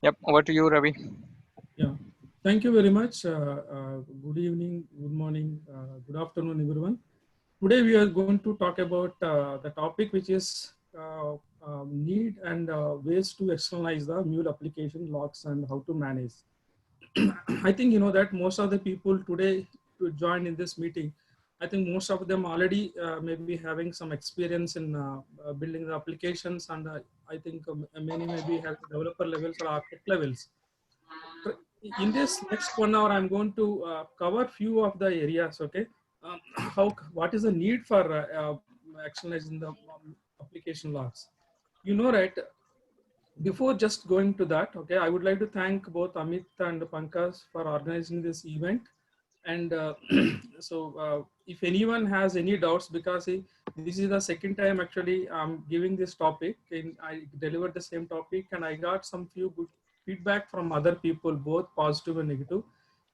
Yep, over to you, Ravi. Yeah, thank you very much. Good evening, good morning, good afternoon, everyone. Today we are going to talk about the topic which is need and ways to externalize the mule application logs and how to manage. I think you know that most of the people today to join in this meeting, I think most of them already maybe having some experience in building the applications, and I think many maybe have developer levels or architect levels. In this next 1 hour, I'm going to cover few of the areas. Okay, what is the need for actionizing the application logs? You know, right? Before just going to that, okay, I would like to thank both Amit and Pankaj for organizing this event. And if anyone has any doubts, because this is the second time actually I'm giving this topic, and I delivered the same topic, and I got some few good feedback from other people, both positive and negative.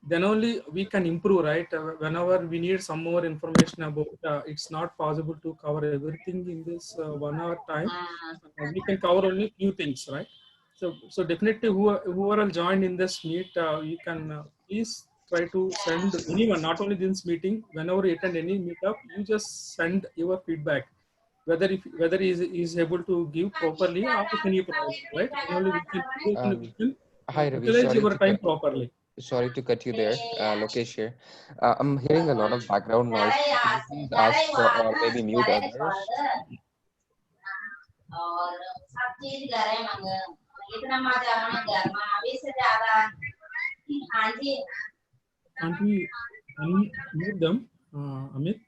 Then only we can improve, right? Whenever we need some more information about, it's not possible to cover everything in this 1 hour time. We can cover only few things, right? So definitely whoever will join in this meet, you can please try to send anyone, not only this meeting, whenever you attend any meetup, you just send your feedback, whether is able to give properly or if any problem, right? Then only we Um, can Hi Ravi, utilize your time properly. sorry to cut you there, Lokesh here. I'm hearing a lot of background noise. Could you please ask or maybe mute others? Can't we unmute them, Amit?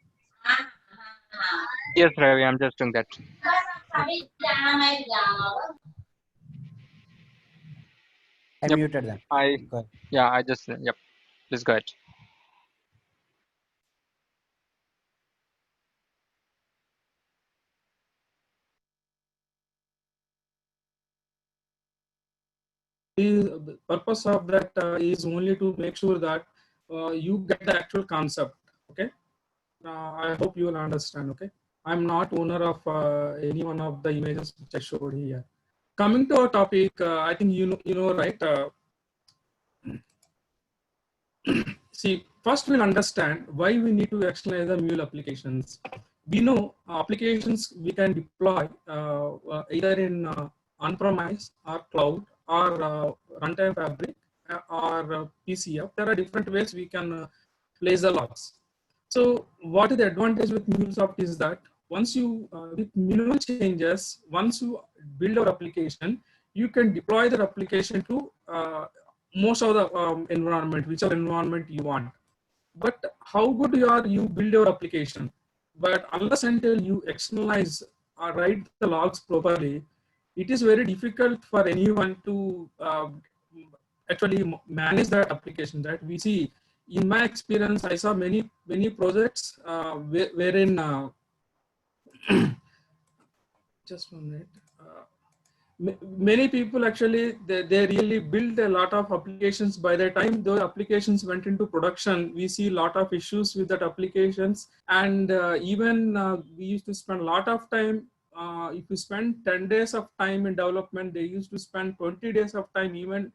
Yes, Ravi, I'm just doing that. I Yep, muted them. I Go ahead. yeah, I just yep. Please go ahead. The purpose of that is only to make sure that you get the actual concept. Okay, I hope you will understand. Okay, I'm not owner of any one of the images which I showed here. Coming to our topic, I think you know right. See, first we'll understand why we need to externalize the mule applications. We know applications we can deploy either in on-premise or cloud or runtime fabric or PCF. There are different ways we can place the logs. So what is the advantage with MuleSoft is that once you, with minimal changes, once you build your application, you can deploy that application to most of the environment, whichever environment you want. But how good you build your application, but unless until you externalize or write the logs properly, it is very difficult for anyone to actually manage that application. That we see in my experience, I saw many projects wherein just 1 minute. Many people actually they really build a lot of applications. By the time those applications went into production, we see a lot of issues with that applications, and even we used to spend a lot of time. If you spend 10 days of time in development, they used to spend 20 days of time even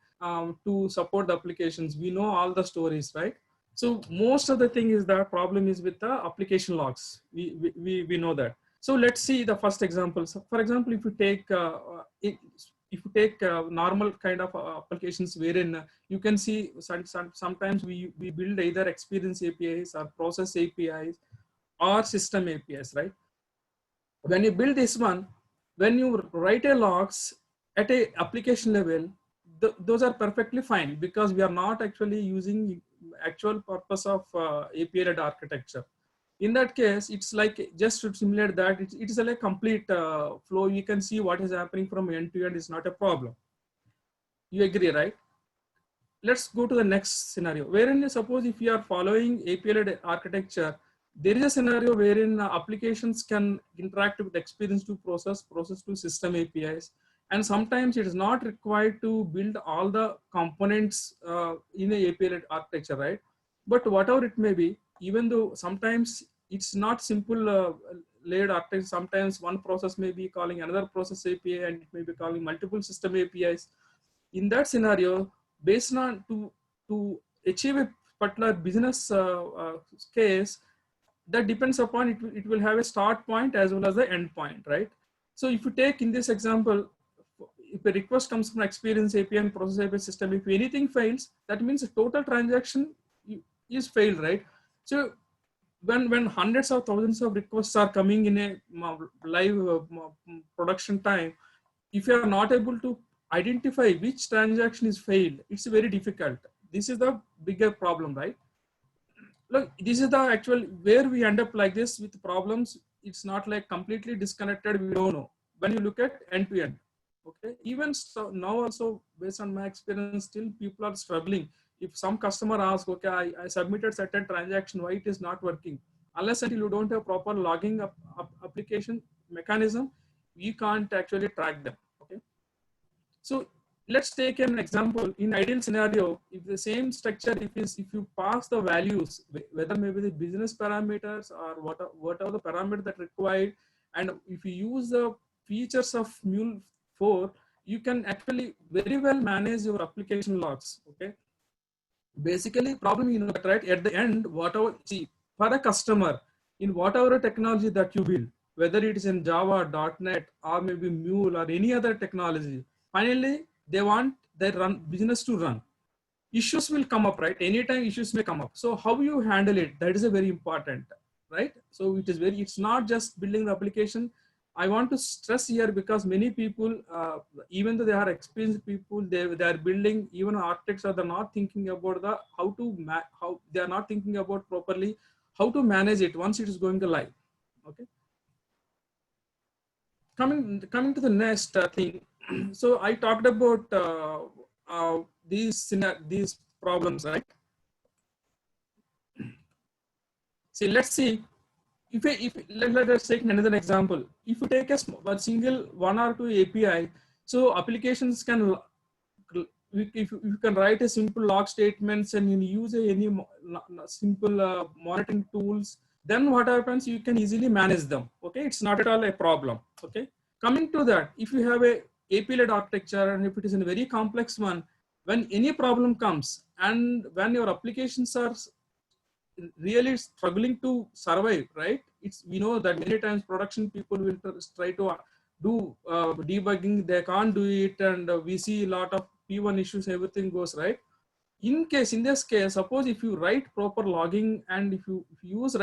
to support the applications. We know all the stories, right? So most of the thing is the problem is with the application logs. We know that. So let's see the first example. So for example, if you take normal kind of applications wherein you can see sometimes we build either experience APIs or process APIs or system APIs, right? When you build this one, when you write a logs at a application level, those are perfectly fine because we are not actually using actual purpose of API-led architecture. In that case, it's like just to simulate that it is a like complete flow. You can see what is happening from end to end is not a problem. You agree, right? Let's go to the next scenario wherein suppose if you are following API-led architecture, there is a scenario wherein applications can interact with experience to process to system APIs. And sometimes it is not required to build all the components in a API-led architecture, right? But whatever it may be, even though sometimes it's not simple layered architecture, sometimes one process may be calling another process API and it may be calling multiple system APIs. in that scenario, based on to achieve a particular business case, that depends upon it. It will have a start point as well as the end point, right? So if you take in this example, if a request comes from experience API and process API system, if anything fails, that means the total transaction is failed, right? So when hundreds of thousands of requests are coming in a live production time, if you are not able to identify which transaction is failed, it's very difficult. This is the bigger problem, right? Look, this is the actual where we end up like this with problems. It's not like completely disconnected. We don't know when you look at end to end. Okay, even so now also based on my experience, still people are struggling. If some customer asks, okay, I submitted certain transaction, why it is not working? Unless until you don't have proper logging application mechanism, you can't actually track them. Okay, so let's take an example. In ideal scenario, if the same structure, if you pass the values, whether maybe the business parameters or what are the parameters that required, and if you use the features of Mule 4, you can actually very well manage your application logs. Okay, basically problem, you know, right at the end, whatever, see, for a customer, in whatever technology that you build, whether it is in Java, .NET, or maybe Mule or any other technology, finally they want their business to run. Issues will come up, right? Anytime issues may come up. So how you handle it, that is a very important, right? So it's not just building the application. I want to stress here because many people, even though they are experienced people, they are building, even architects are not thinking about how they are not thinking about properly how to manage it once it is going to live. Okay. Coming to the next thing. So I talked about these problems, right? See, let's see. Let us take another example. If you take a single one or two API, so applications can, if you can write a simple log statements and you use any simple monitoring tools, then what happens, you can easily manage them. Okay, it's not at all a problem. Okay, coming to that, if you have a API-led architecture and if it is a very complex one, when any problem comes and when your applications are really struggling to survive, right? We know that many times production people will try to do debugging, they can't do it, and we see a lot of P1 issues, everything goes right. In this case, suppose if you write proper logging and if you use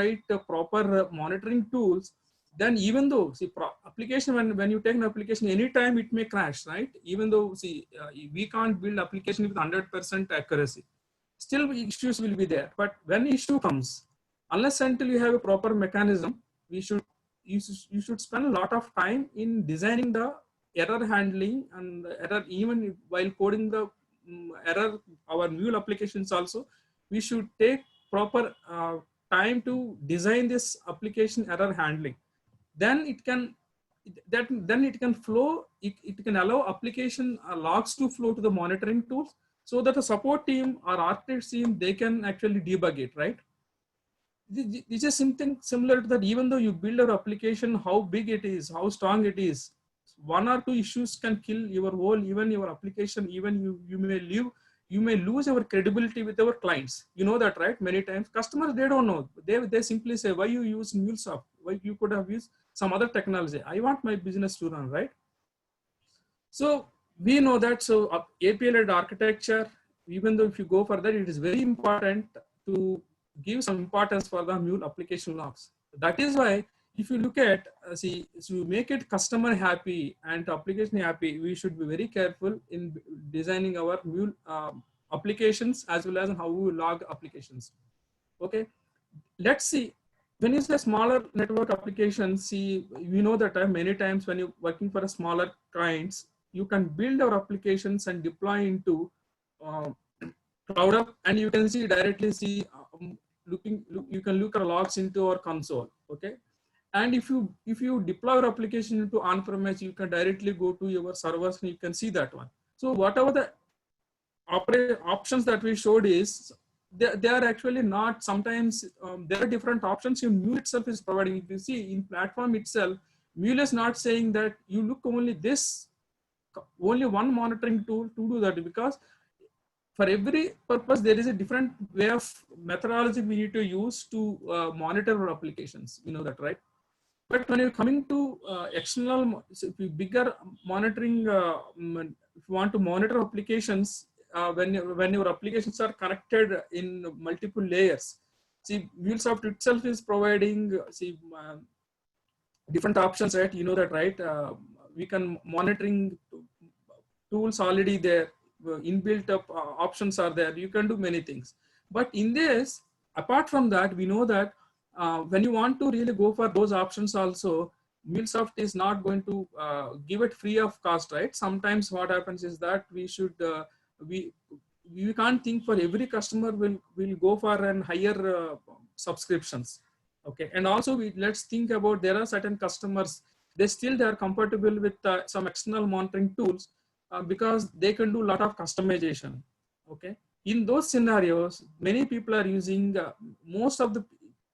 proper monitoring tools, then even though, see, application, when you take an application, anytime it may crash, right? Even though, see, we can't build application with 100% accuracy. Still issues will be there. But when issue comes, unless until you have a proper mechanism, you should spend a lot of time in designing the error handling and error, even while coding the error, our Mule applications also, we should take proper time to design this application error handling. Then it can flow, it can allow application logs to flow to the monitoring tools, so that the support team or architect team, they can actually debug it, right? This is something similar to that. Even though you build your application, how big it is, how strong it is, one or two issues can kill your whole, even your application, even you may lose your credibility with our clients. You know that, right? Many times customers, they don't know. They simply say, why you use MuleSoft? Why you could have used some other technology? I want my business to run, right? So we know that. So API-led architecture, even though if you go further, it is very important to give some importance for the Mule application logs. That is why if you look at, to make it customer happy and application happy, we should be very careful in designing our Mule applications as well as how we log applications. Okay, let's see. When you say smaller network applications, see, we know that many times when you're working for a smaller clients, you can build our applications and deploy into CloudUp, and you can directly see you can look at logs into our console. Okay, and if you deploy your application into on-premise, you can directly go to your servers and you can see that one. So whatever the options that we showed is, they are actually not, sometimes there are different options Mule itself is providing. If you see in platform itself, Mule is not saying that you look only this only one monitoring tool to do that, because for every purpose there is a different way of methodology we need to use to monitor our applications. You know that, right? But when you're coming to external, bigger monitoring, if you want to monitor applications, when your applications are connected in multiple layers, see, MuleSoft itself is providing different options, right? You know that, right? We can monitoring tools already there, inbuilt up options are there. You can do many things. But in this, apart from that, we know that when you want to really go for those options also, MuleSoft is not going to give it free of cost, right? Sometimes what happens is that we should, we can't think for every customer will go for an higher subscriptions. Okay, and also let's think about, there are certain customers, they are compatible with some external monitoring tools because they can do a lot of customization. Okay, in those scenarios, many people are using, most of the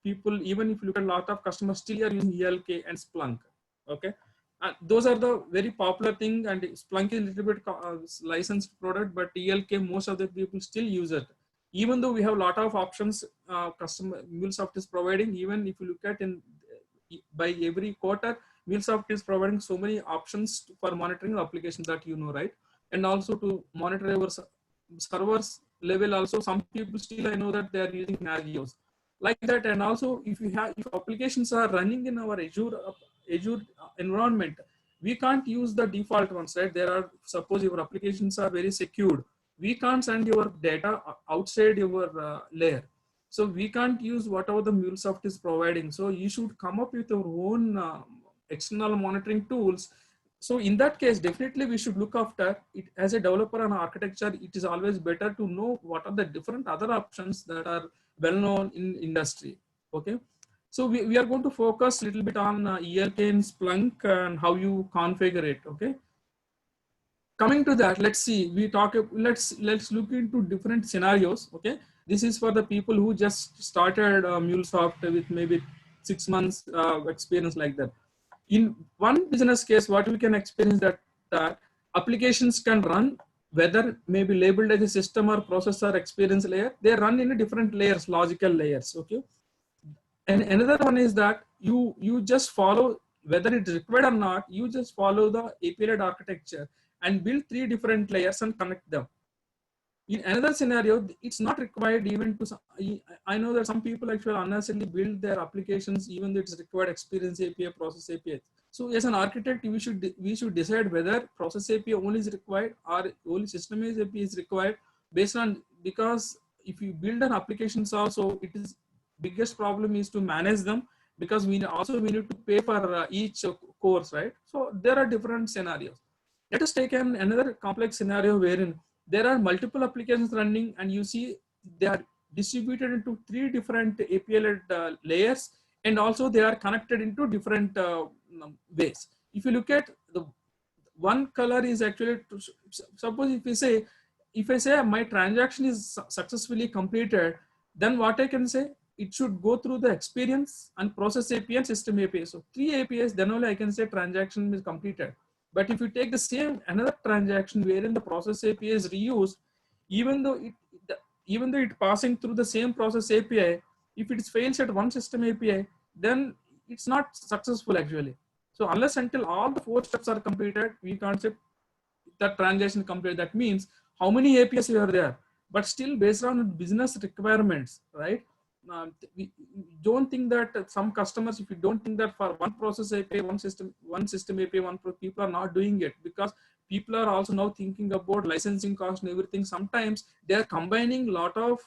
people, even if you look at a lot of customers, still are using ELK and Splunk. Okay, those are the very popular thing, and Splunk is a little bit licensed product, but ELK, most of the people still use it. Even though we have a lot of options, MuleSoft is providing, even if you look at by every quarter, MuleSoft is providing so many options for monitoring applications that you know, right? And also to monitor our servers level also, some people still, I know that they are using Nagios like that. And also if applications are running in our Azure environment, we can't use the default ones, right? There are, suppose your applications are very secured, we can't send your data outside your layer. So we can't use whatever the MuleSoft is providing. So you should come up with your own external monitoring tools. So in that case, definitely we should look after it as a developer and architecture. It is always better to know what are the different other options that are well known in industry. Okay. So we are going to focus a little bit on ELK and Splunk and how you configure it. Okay. Coming to that, let's see, let's look into different scenarios. Okay, this is for the people who just started MuleSoft with maybe 6 months experience like that. In one business case, what we can experience that applications can run, whether maybe labeled as a system or processor experience layer, they run in different layers, logical layers. Okay, and another one is that you just follow, whether it's required or not, you just follow the API-led architecture and build 3 different layers and connect them. In another scenario, it's not required even to, I know that some people actually unnecessarily build their applications even though it's required experience API, process API. So as an architect, we should decide whether process API only is required or only system API is required, based on, because if you build an applications also, it is biggest problem is to manage them, because we need to pay for each course, right? So there are different scenarios. Let us take another complex scenario wherein there are multiple applications running and you see they are distributed into 3 different API-led layers, and also they are connected into different ways. If you look at the one color is actually, suppose if I say my transaction is successfully completed, then what I can say, it should go through the experience and process API and system API. So 3 APIs, then only I can say transaction is completed. But if you take the same another transaction wherein the process API is reused, even though it passing through the same process API, if it fails at one system API, then it's not successful actually. So unless until all the 4 steps are completed, we can't say that transaction complete. That means how many APIs are there, but still based on business requirements, right? We don't think that some customers, if you don't think that for one process API, one system API, people are not doing it, because people are also now thinking about licensing cost and everything. Sometimes they are combining a lot of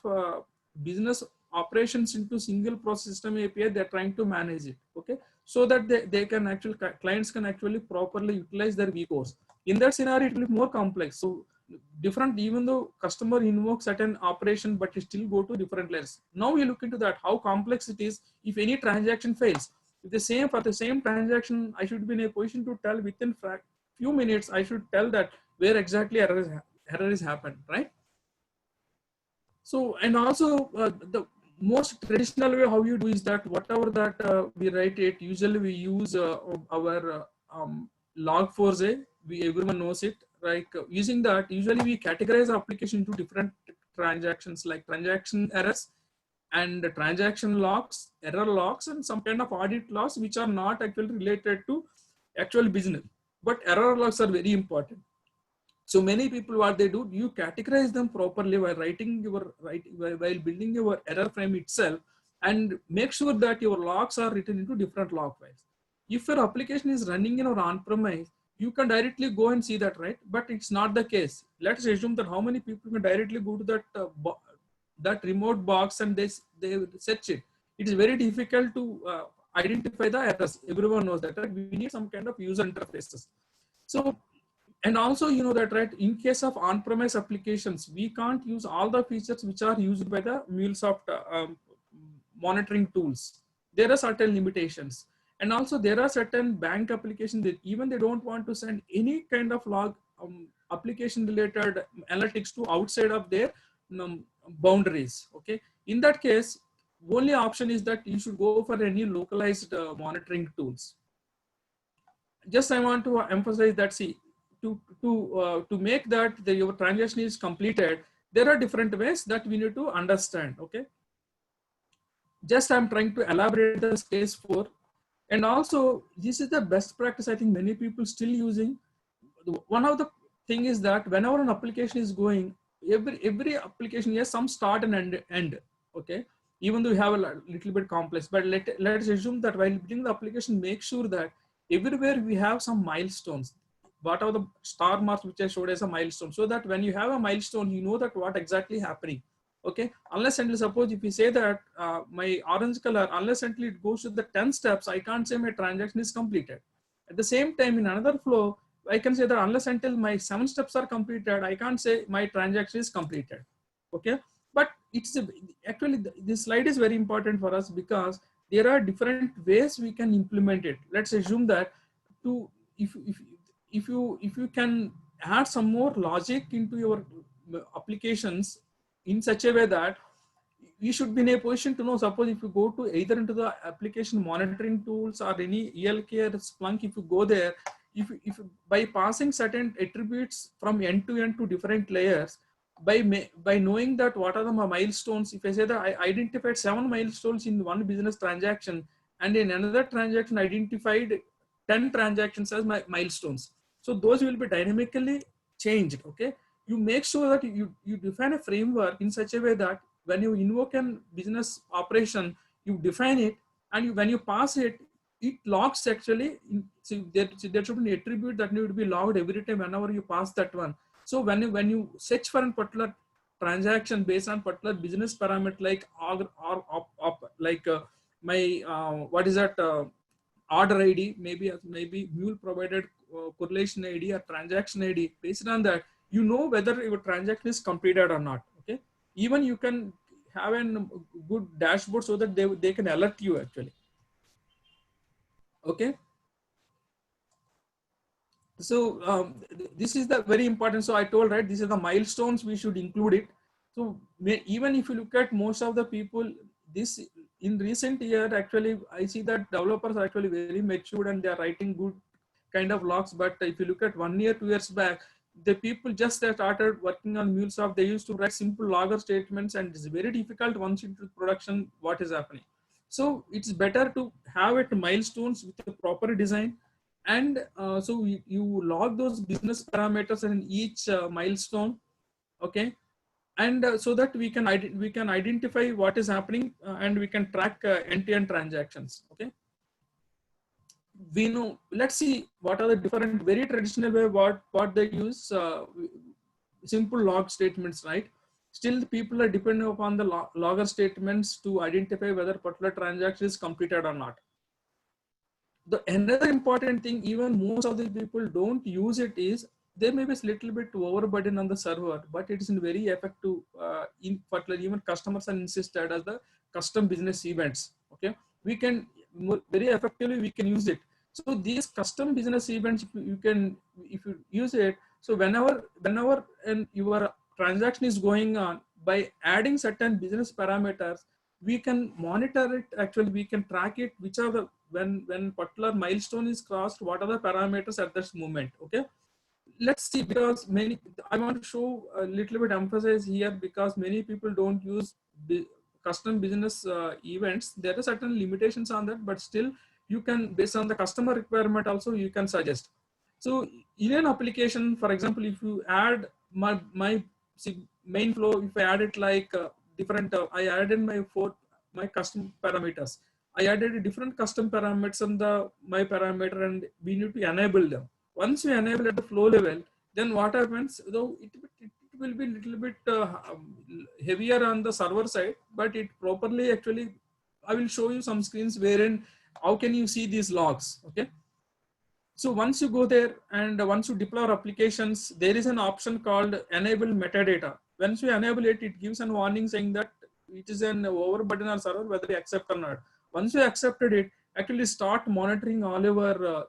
business operations into single process system API. They're trying to manage it, okay, so that they can actually, clients can actually properly utilize their vCores. In that scenario, it will be more complex. So different, even though customer invokes certain operation, but it still go to different layers. Now we look into that, how complex it is if any transaction fails. If for the same transaction, I should be in a position to tell within few minutes, I should tell that where exactly error is happened, right? So, and also the most traditional way how you do is that whatever that we write it, usually we use our Log4j, everyone knows it. Like using that, usually we categorize application into different transactions like transaction errors and transaction logs, error logs, and some kind of audit logs which are not actually related to actual business. But error logs are very important. So many people, what they do, you categorize them properly while while building your error frame itself, and make sure that your logs are written into different log files. If your application is running in or on-premise, you can directly go and see that, right? But it's not the case. Let's assume that how many people can directly go to that that remote box and they search it. It is very difficult to identify the errors. Everyone knows that, right? We need some kind of user interfaces. So, and also, you know that, right, in case of on-premise applications, we can't use all the features which are used by the MuleSoft monitoring tools. There are certain limitations. And also there are certain bank applications that even they don't want to send any kind of log application related analytics to outside of their boundaries. Okay. In that case, only option is that you should go for any localized monitoring tools. Just I want to emphasize that, see, to make that your transaction is completed, there are different ways that we need to understand. Okay. Just I'm trying to elaborate the case for, and also this is the best practice I think many people still using. One of the thing is that whenever an application is going, every application has some start and end. Okay. Even though we have a little bit complex, but let's assume that while building the application, make sure that everywhere we have some milestones. What are the star marks which I showed as a milestone, so that when you have a milestone, you know that what exactly happening. Okay, unless until suppose if you say that my orange color, unless until it goes to the 10 steps, I can't say my transaction is completed. At the same time, in another flow, I can say that unless until my 7 steps are completed, I can't say my transaction is completed. Okay, but it's actually this slide is very important for us because there are different ways we can implement it. Let's assume that to if you can add some more logic into your applications in such a way that you should be in a position to know, suppose if you go to either into the application monitoring tools or any ELK or Splunk, if you go there, if by passing certain attributes from end to end to different layers, by knowing that what are the milestones, if I say that I identified 7 milestones in one business transaction and in another transaction identified 10 transactions as milestones. So those will be dynamically changed. Okay. You make sure that you define a framework in such a way that when you invoke a business operation, you define it, and when you pass it, it logs actually. So there should be an attribute that need to be logged every time whenever you pass that one. So when you search for a particular transaction based on particular business parameter like what is that order ID, maybe Mule provided correlation ID or transaction ID, based on that, you know whether your transaction is completed or not. Okay. Even you can have a good dashboard so that they can alert you actually. Okay. So this is the very important. So I told, right, these are the milestones, we should include it. So even if you look at most of the people, this in recent year, actually, I see that developers are actually very matured and they are writing good kind of logs. But if you look at 1 year, 2 years back, the people just started working on MuleSoft, they used to write simple logger statements, and it's very difficult once into production what is happening. So it's better to have it milestones with a proper design. And so you log those business parameters in each milestone. Okay. And so that we can identify what is happening and we can track end-to-end transactions. Okay. We know, let's see what are the different very traditional way what they use, simple log statements, right? Still people are depending upon the logger statements to identify whether particular transaction is completed or not. Another important thing, even most of the people don't use it, is there may be a little bit overburden on the server, but it is very effective. In particular, even customers are insisted as the custom business events. Okay, we can very effectively we can use it. So these custom business events, if you use it, so whenever your transaction is going on, by adding certain business parameters, we can monitor it. Actually, we can track it, which are the when particular milestone is crossed, what are the parameters at this moment? Okay, let's see, because many, I want to show a little bit emphasize here, because many people don't use custom business events. There are certain limitations on that, but still you can, based on the customer requirement also, you can suggest. So in an application, for example, if you add my main flow, if I add it like different, I added my custom parameters. I added a different custom parameters on the my parameter, and we need to enable them. Once you enable at the flow level, then what happens? Though it will be a little bit heavier on the server side, but it properly actually, I will show you some screens wherein how can you see these logs. Okay. So once you go there and once you deploy applications, there is an option called enable metadata. Once you enable it, it gives a warning saying that it is an overburden or server, whether you accept or not. Once you accepted it, actually start monitoring all over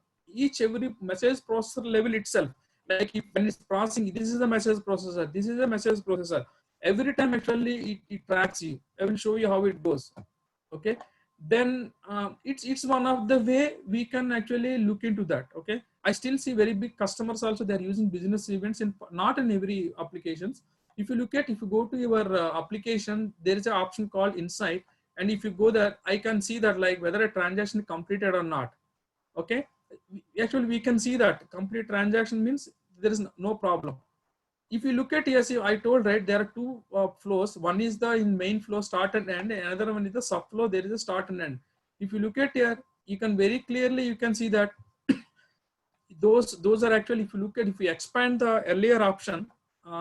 every message processor level itself. Like if, when it's processing, this is a message processor, this is a message processor. Every time actually it tracks you. I will show you how it goes. Okay. Then it's one of the way we can actually look into that. Okay, I still see very big customers also, they're using business events in not in every applications. If you go to your application, there is an option called insight, and if you go there, I can see that like whether a transaction is completed or not. Okay, actually we can see that complete transaction means there is no problem. If you look at here, see, I told, right, there are two flows. One is the in main flow start and end. Another one is the sub flow. There is a start and end. If you look at here, you can very clearly, you can see that those are actually, if you look at, if you expand the earlier option,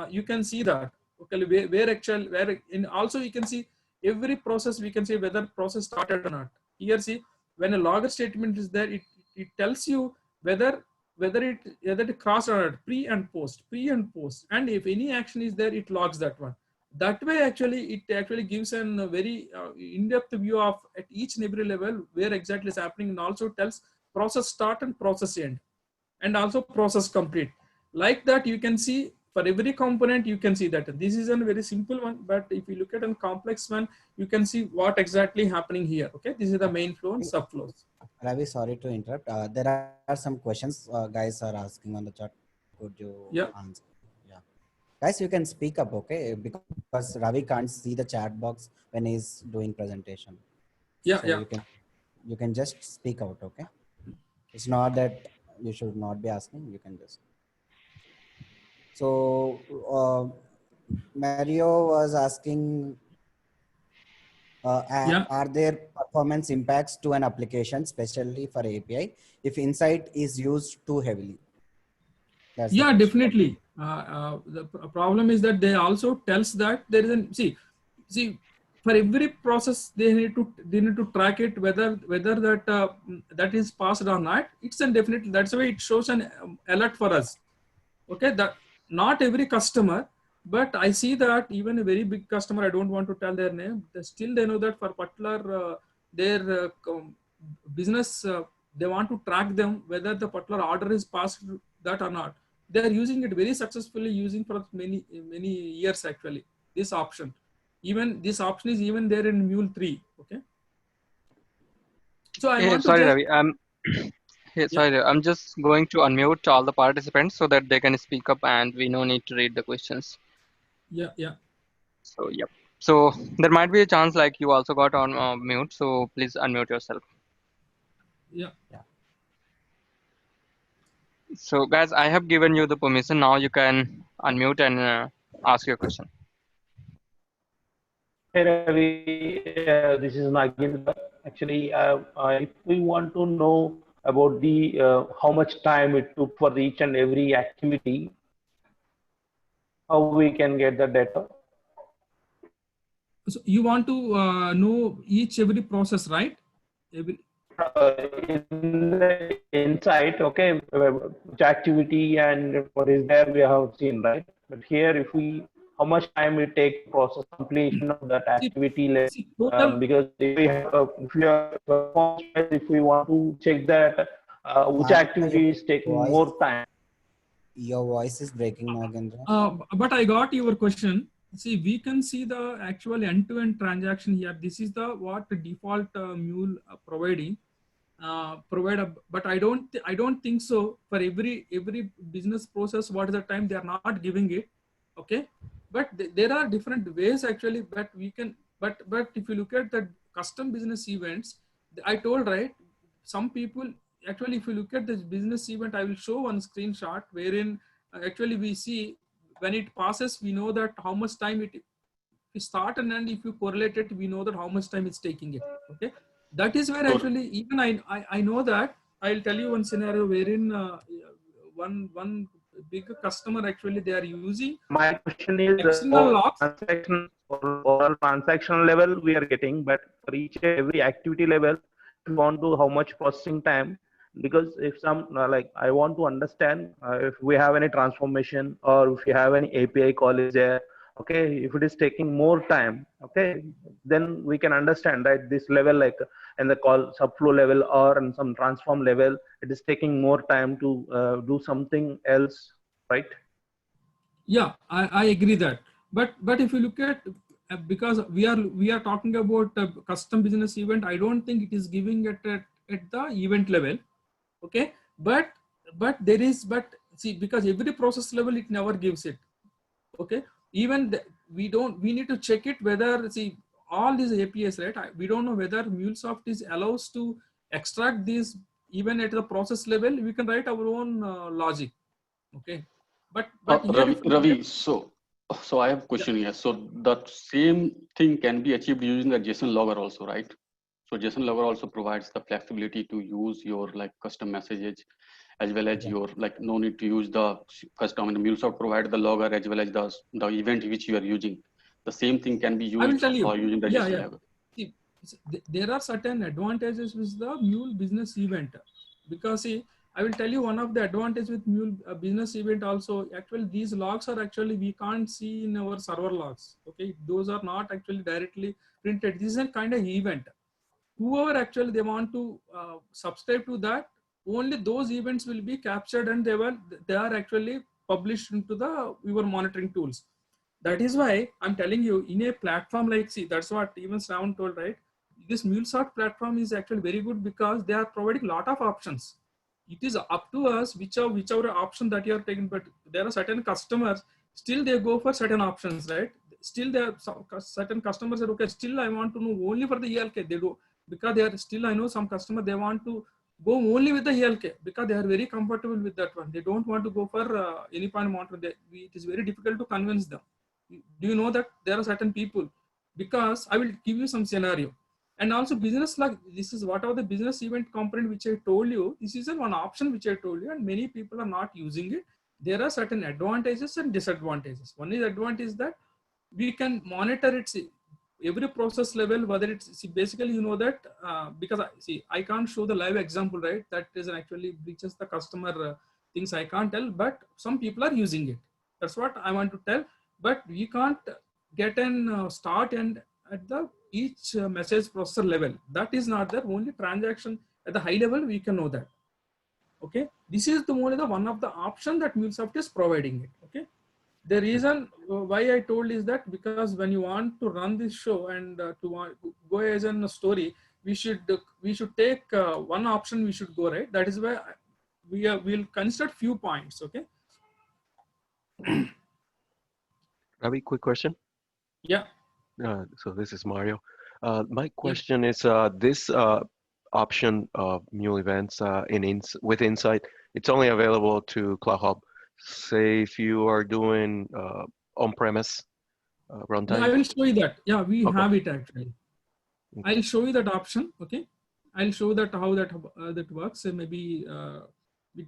you can see that. Okay, where in also you can see every process, we can see whether process started or not. Here, see, when a logger statement is there, it tells you whether it crossed or not, pre and post, and if any action is there, it logs that one. That way, actually, it actually gives a very in-depth view of at each and every level where exactly is happening, and also tells process start and process end, and also process complete. Like that, you can see for every component, you can see that. This is a very simple one, but if you look at a complex one, you can see what exactly happening here. Okay, this is the main flow and sub flows. Ravi, sorry to interrupt. There are some questions guys are asking on the chat. Could you answer? Yeah, guys, you can speak up, okay? Because Ravi can't see the chat box when he's doing presentation. Yeah, so you can just speak out, okay? It's not that you should not be asking. You can just. So Mario was asking, are there performance impacts to an application, especially for API, if Insight is used too heavily? That's definitely. The problem is that they also tells that there is an see for every process they need to track it whether that that is passed or not. It's a definitely, that's why it shows an alert for us. Okay, that not every customer, but I see that even a very big customer, I don't want to tell their name, still they know that for particular their business, they want to track them whether the particular order is passed that or not. They are using it very successfully, using for many years actually, this option. Even this option is even there in Mule 3. Okay, so I want sorry, to just, Ravi. Sorry, I'm just going to unmute all the participants so that they can speak up, and we no need to read the questions. yeah. So yep. So there might be a chance like you also got on mute. So please unmute yourself. Yeah. So guys, I have given you the permission. Now you can unmute and ask your question. Hey Ravi, this is Nagendra. Actually, if we want to know about the how much time it took for each and every activity, how we can get the data? So you want to know every process, right? In the Insight, okay, which activity and what is there we have seen, right? But here, if we, how much time it take process completion of that activity, because if we have, if we want to check that which activity is taking more time. Your voice is breaking, Nagendra. But I got your question. See, we can see the actual end-to-end transaction here. This is the what default Mule providing. provide a, but I don't think so. For every business process, what is the time they are not giving it, okay? But there are different ways actually. But we can, but if you look at the custom business events, I told right, some people actually, if you look at this business event, I will show one screenshot wherein actually we see when it passes, we know that how much time it we start and end. If you correlate it, we know that how much time it's taking it. Okay, that is where actually even I know that. I'll tell you one scenario wherein one big customer actually they are using. My question is external logs. Overall transaction level we are getting, but for each every activity level, if you want to how much processing time, because if some like I want to understand if we have any transformation or if you have any API call is there. Okay, if it is taking more time, okay, then we can understand right this level like in the call subflow level or in some transform level, it is taking more time to do something else, right? Yeah, I agree that. But if you look at because we are talking about a custom business event, I don't think it is giving it at the event level. Okay, but there is, but see, because every process level it never gives it. Okay, even we need to check it whether, see, all these APIs, right? We don't know whether MuleSoft is allows to extract these even at the process level. We can write our own logic. Okay, but here Ravi, so I have a question here. So that same thing can be achieved using the JSON logger also, right? So JSON logger also provides the flexibility to use your like custom messages as well as your like no need to use the custom, and MuleSoft provide the logger as well as the event which you are using. The same thing can be used I will tell you. for using the JSON logger. See, there are certain advantages with the Mule business event, because see, I will tell you one of the advantages with Mule business event also. Actually, these logs are actually we can't see in our server logs. Okay, those are not actually directly printed. This is a kind of event. Whoever actually they want to subscribe to that, only those events will be captured and they are actually published into the your monitoring tools. That is why I'm telling you, in a platform like, see, that's what even Shravan told, right? This MuleSoft platform is actually very good because they are providing a lot of options. It is up to us whichever option that you are taking, but there are certain customers, still they go for certain options, right? Still there are certain customers are okay, still I want to know only for the ELK, they do, because they are still, I know some customer, they want to go only with the ELK because they are very comfortable with that one. They don't want to go for any point monitor. It is very difficult to convince them. Do you know that there are certain people? Because I will give you some scenario. And also business, like this is whatever the business event component which I told you, this is one option which I told you, and many people are not using it. There are certain advantages and disadvantages. One is advantage that we can monitor it, see, every process level, whether it's, see, basically, you know that because I can't show the live example, right? That is actually breaches the customer things, I can't tell, but some people are using it. That's what I want to tell. But we can't get an start and at the each message processor level. That is not there. Only transaction at the high level we can know that. Okay, this is the only the one of the option that MuleSoft is providing it. Okay, the reason why I told is that because when you want to run this show and to go as a story, we should take one option. We should go right. That is why we'll consider few points. Okay. Ravi, quick question. Yeah. So this is Mario. My question is this option of Mule events with Insight, it's only available to CloudHub. Say if you are doing on-premise runtime. Yeah, I will show you that. Yeah, we have it actually. I'll show you that option. Okay, I'll show that how that works. So maybe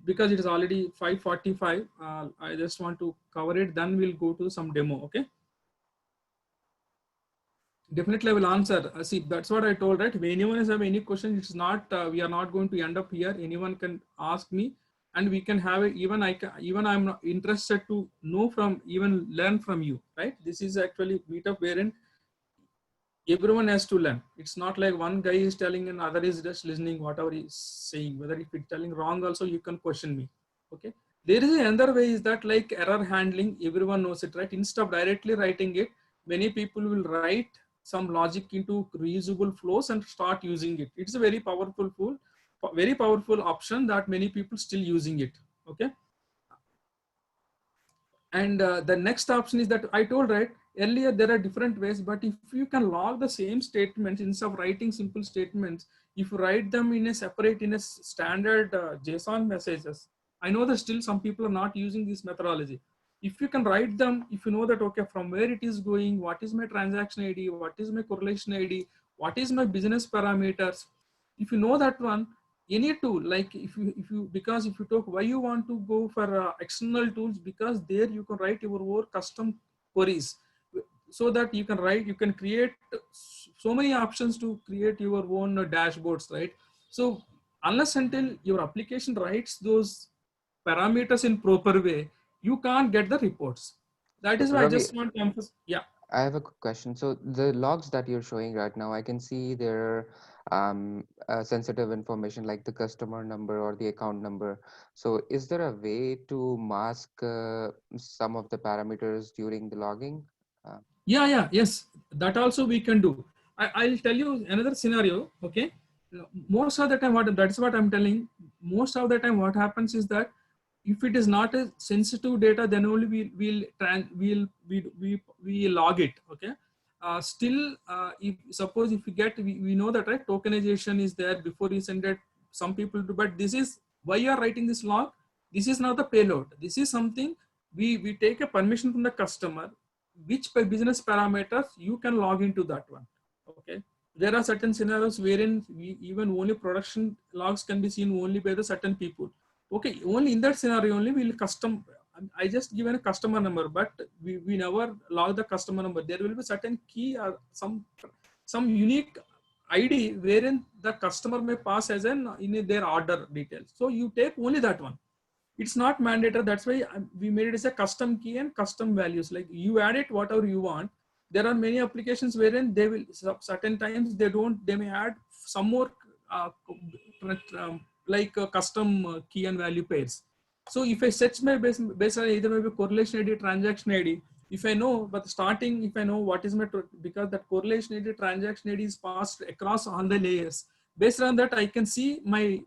because it is already 5:45, I just want to cover it. Then we'll go to some demo. Okay. Definitely I will answer. See, that's what I told, right? If anyone has any question, it's not, we are not going to end up here. Anyone can ask me and we can have it. Even I'm not interested to know from, even learn from you, right? This is actually meetup wherein everyone has to learn. It's not like one guy is telling and other is just listening whatever he's saying. Whether if it's telling wrong also, you can question me. Okay. There is another way is that like error handling, everyone knows it, right? Instead of directly writing it, many people will write some logic into reusable flows and start using it. It's a very powerful very powerful option that many people still using it. Okay. And the next option is that I told, right, earlier there are different ways, but if you can log the same statements instead of writing simple statements, if you write them in a separate, in a standard JSON messages, I know that still some people are not using this methodology. If you can write them, if you know that, okay, from where it is going, what is my transaction ID, what is my correlation ID, what is my business parameters, if you know that one, any tool, like if you because if you talk why you want to go for external tools, because there you can write your own custom queries, so that you can write, you can create so many options to create your own dashboards, right? So unless until your application writes those parameters in proper way, you can't get the reports. That is why I just want to emphasize. Yeah, I have a question. So the logs that you're showing right now, I can see there are sensitive information like the customer number or the account number. So is there a way to mask some of the parameters during the logging? Yes, that also we can do. I'll tell you another scenario. Okay, most of the time, that's what I'm telling. Most of the time, what happens is that if it is not a sensitive data, then only we log it. Okay. Still, if suppose if you get, we know that, right, tokenization is there before you send it. Some people do, but this is why you are writing this log. This is not the payload. This is something we take a permission from the customer, which by business parameters you can log into that one. Okay. There are certain scenarios wherein even only production logs can be seen only by the certain people. Okay, only in that scenario only we'll custom. I just given a customer number, but we never log the customer number. There will be certain key or some unique ID wherein the customer may pass as in their order details. So you take only that one. It's not mandatory. That's why we made it as a custom key and custom values. Like you add it whatever you want. There are many applications wherein they will certain times they may add some more like a custom key and value pairs. So if I search my based on either maybe correlation ID, transaction ID, if I know, but starting, if I know what is my, because that correlation ID, transaction ID is passed across all the layers. Based on that, I can see my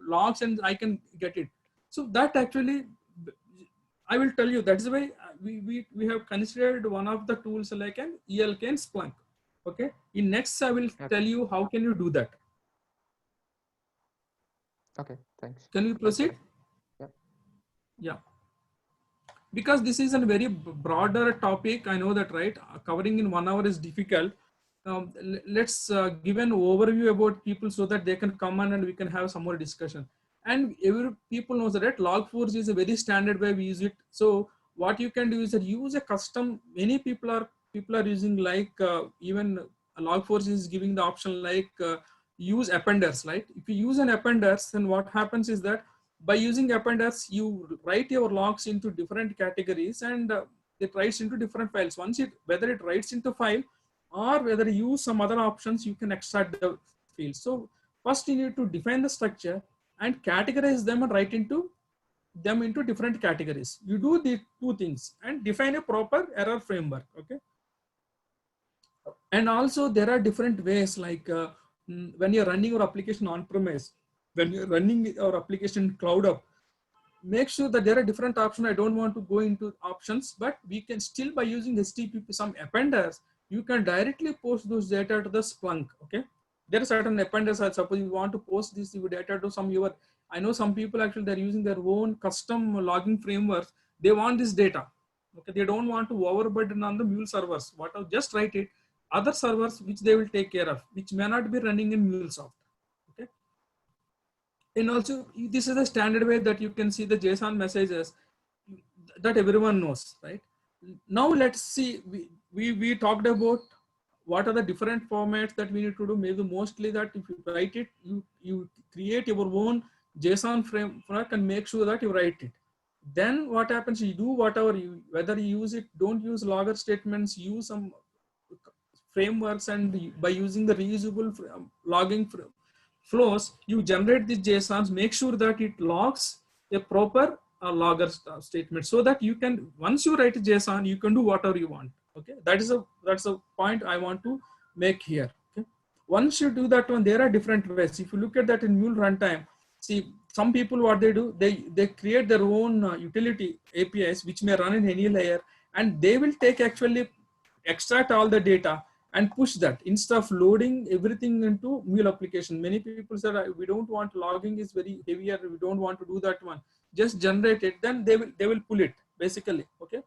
logs and I can get it. So that actually, I will tell you, that's why we have considered one of the tools like an ELK and Splunk. Okay. In next, I will tell you how can you do that. Okay, thanks. Can we proceed? Yeah. Yeah. Because this is a very broader topic, I know that, right? Covering in 1 hour is difficult. Let's give an overview about people so that they can come on and we can have some more discussion. And every people knows that, right? Log4j is a very standard way we use it. So what you can do is that use a custom. Many people are using like even Log4j is giving the option like use appenders, right? If you use an appenders, then what happens is that by using appenders, you write your logs into different categories and it writes into different files. Once whether it writes into file or whether you use some other options, you can extract the fields. So first you need to define the structure and categorize them and write into them into different categories. You do the two things and define a proper error framework. Okay. And also there are different ways, like when you're running your application on premise, when you're running your application cloud up, make sure that there are different options. I don't want to go into options, but we can still, by using HTTP, some appenders, you can directly post those data to the Splunk. Okay. There are certain appenders. Suppose you want to post this data to some your, I know some people actually they're using their own custom logging frameworks. They want this data. Okay. They don't want to overburden on the Mule servers. Just write it. Other servers which they will take care of, which may not be running in MuleSoft. Okay. And also this is the standard way that you can see the JSON messages that everyone knows, right? Now let's see, we talked about what are the different formats that we need to do. Maybe mostly that if you write it, you create your own JSON framework and make sure that you write it. Then what happens, you do whatever whether you use it, don't use logger statements, use some frameworks, and by using the reusable logging flows, you generate these JSONs, make sure that it logs a proper logger statement, so that you can, once you write a JSON, you can do whatever you want. Okay, that's a point I want to make here. Okay, once you do that one, there are different ways. If you look at that in Mule runtime, see, some people, what they do, they create their own utility APIs, which may run in any layer, and they will take actually extract all the data and push that instead of loading everything into Mule application. Many people said, we don't want logging is very heavier. We don't want to do that one. Just generate it. Then they will pull it basically. Okay.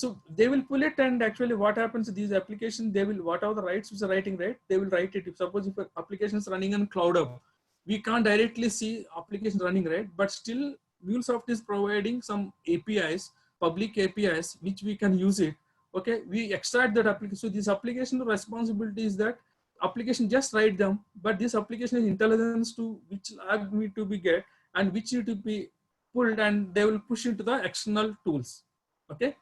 So they will pull it, and actually what happens, these applications, they will, whatever the writes which are writing, right, they will write it. If suppose if an application is running on Cloud Hub, we can't directly see application running, right? But still MuleSoft is providing some APIs, public APIs, which we can use it. Okay, we extract that application. So this application responsibility is that application just write them, but this application is intelligence to which log need to be get and which need to be pulled, and they will push into the external tools. Okay.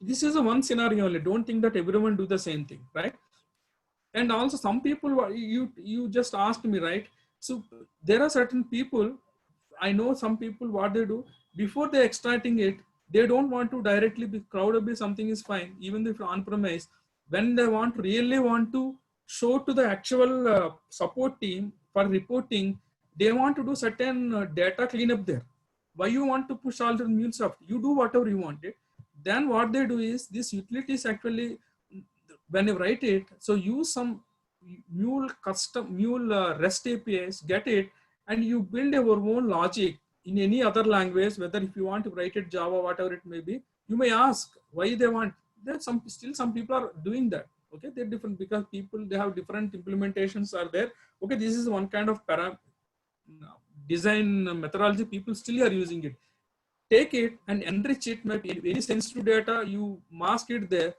This is a one scenario only. Don't think that everyone do the same thing, right? And also some people, you just asked me, right? So there are certain people, I know some people, what they do, before they extracting it, they don't want to directly be CloudHub, something is fine, even if on-premise. When they really want to show to the actual support team for reporting, they want to do certain data cleanup there. Why you want to push all the MuleSoft? You do whatever you want it. Then what they do is, this utilities actually, when you write it, so use some Mule REST APIs, get it, and you build your own logic in any other language, whether if you want to write it Java, whatever it may be. You may ask why they want. There's still some people are doing that. Okay, they're different because people, they have different implementations are there. Okay, this is one kind of design methodology. People still are using it. Take it and enrich it. Maybe very sensitive data, you mask it there.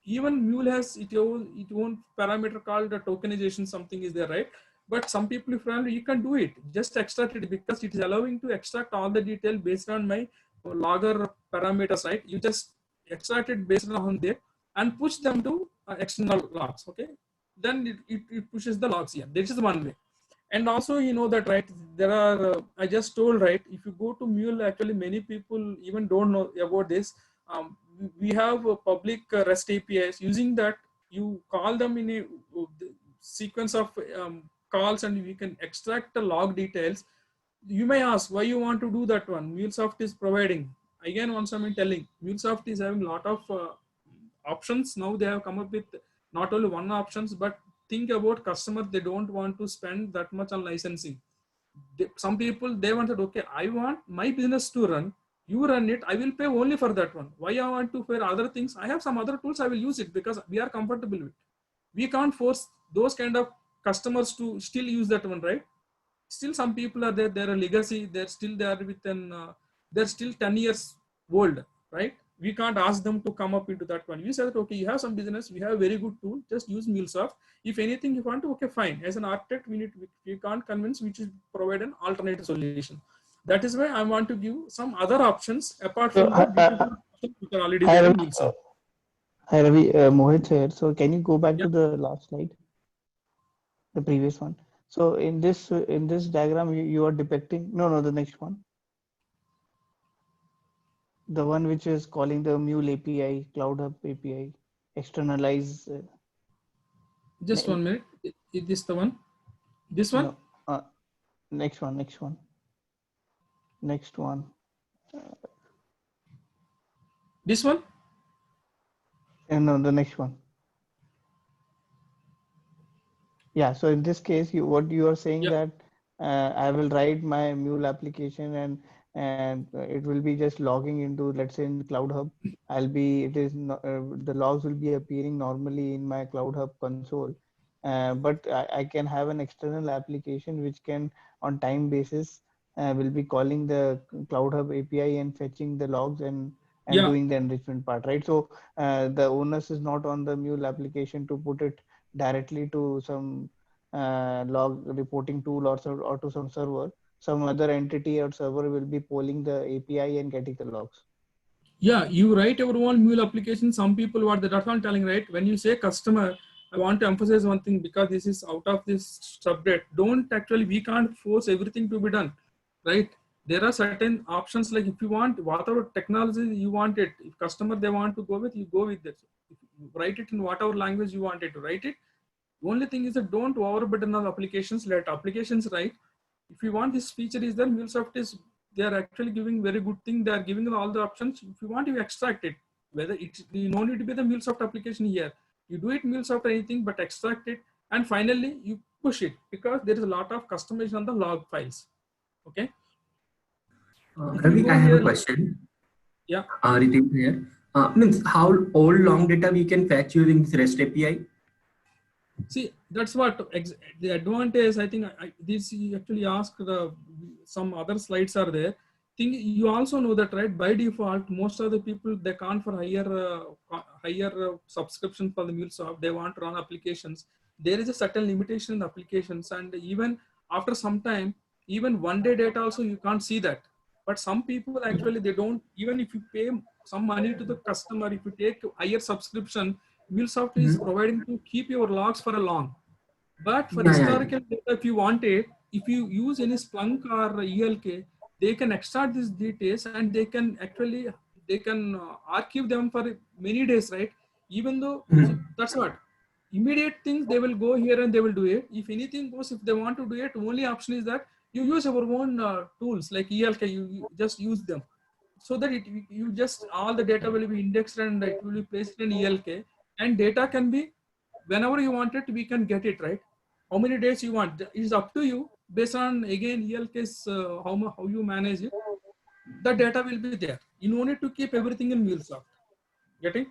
Even Mule has its own parameter called a tokenization, something is there, right? But some people, if you can do it, just extract it, because it is allowing to extract all the detail based on my logger parameters, right? You just extract it based on there and push them to external logs, okay? Then it pushes the logs here. This is one way. And also, you know that, right, there are, I just told, right, if you go to Mule, actually many people even don't know about this. We have a public REST APIs. Using that, you call them in a sequence of calls, and we can extract the log details. You may ask why you want to do that one. MuleSoft is providing. Again, once I'm telling, MuleSoft is having a lot of options. Now they have come up with not only one options, but think about customer, they don't want to spend that much on licensing. Some people, they wanted, okay, I want my business to run, you run it, I will pay only for that one. Why I want to pay other things? I have some other tools, I will use it because we are comfortable with. We can't force those kind of customers to still use that one, right? Still some people are there, they're a legacy, they're still there within, they're still 10 years old, right? We can't ask them to come up into that one. We said, okay, you have some business, we have a very good tool, just use MuleSoft. If anything you want to, okay, fine. As an architect, we can't convince, which is provide an alternative solution. That is why I want to give some other options apart from the you can already do MuleSoft. Hi Ravi, Mohit here. So can you go back to the last slide, the previous one? So in this diagram, you are depicting, no, the next one. The one which is calling the Mule API, Cloud Hub API, externalize. Just 1 minute. Is this the one? This one? No, next one. This one? No, the next one. Yeah. So in this case, what you are saying that I will write my Mule application and it will be just logging into, let's say, in Cloud Hub. The logs will be appearing normally in my Cloud Hub console, but I can have an external application which can, on time basis, will be calling the Cloud Hub API and fetching the logs and doing the enrichment part, right? So the onus is not on the Mule application to put it directly to some log reporting tool or to some server. Some other entity or server will be polling the API and getting the logs. Yeah, you write your own Mule application. Some people, what that's what I'm telling, right? When you say customer, I want to emphasize one thing, because this is out of this subject. Don't actually, we can't force everything to be done, right? There are certain options, like if you want whatever technology you want it, if customer they want to go with, you go with it. If you write it in whatever language you want it to write it. The only thing is that don't overburden the applications. Let applications write. If you want this feature is there, MuleSoft is, they are actually giving very good thing. They are giving all the options. If you want, you extract it. Whether it, you no need to be the MuleSoft application here. You do it MuleSoft or anything, but extract it. And finally, you push it because there is a lot of customization on the log files. Okay. Ravi, I have a question. Yeah. Ritik here. Means how old long data we can fetch using this REST API? See, that's what the advantage. I think this you actually asked some other slides are there. You also know that, right? By default, most of the people they can't for higher subscription for the MuleSoft. They want to run applications. There is a certain limitation in the applications, and even after some time, even one-day data also you can't see that. But some people actually they don't. Even if you pay some money to the customer, if you take higher subscription, MuleSoft is providing to keep your logs for a long. But for historical data, if you want it, if you use any Splunk or ELK, they can extract these details and they can actually archive them for many days, right? Even though so that's what immediate things they will go here and they will do it. If anything goes, if they want to do it, only option is that you use your own tools like ELK. You just use them so that you just all the data will be indexed and it will be placed in ELK. And data can be whenever you want it, we can get it, right? How many days you want is up to you based on again ELK's how you manage it. The data will be there. You don't need to keep everything in MuleSoft. Getting?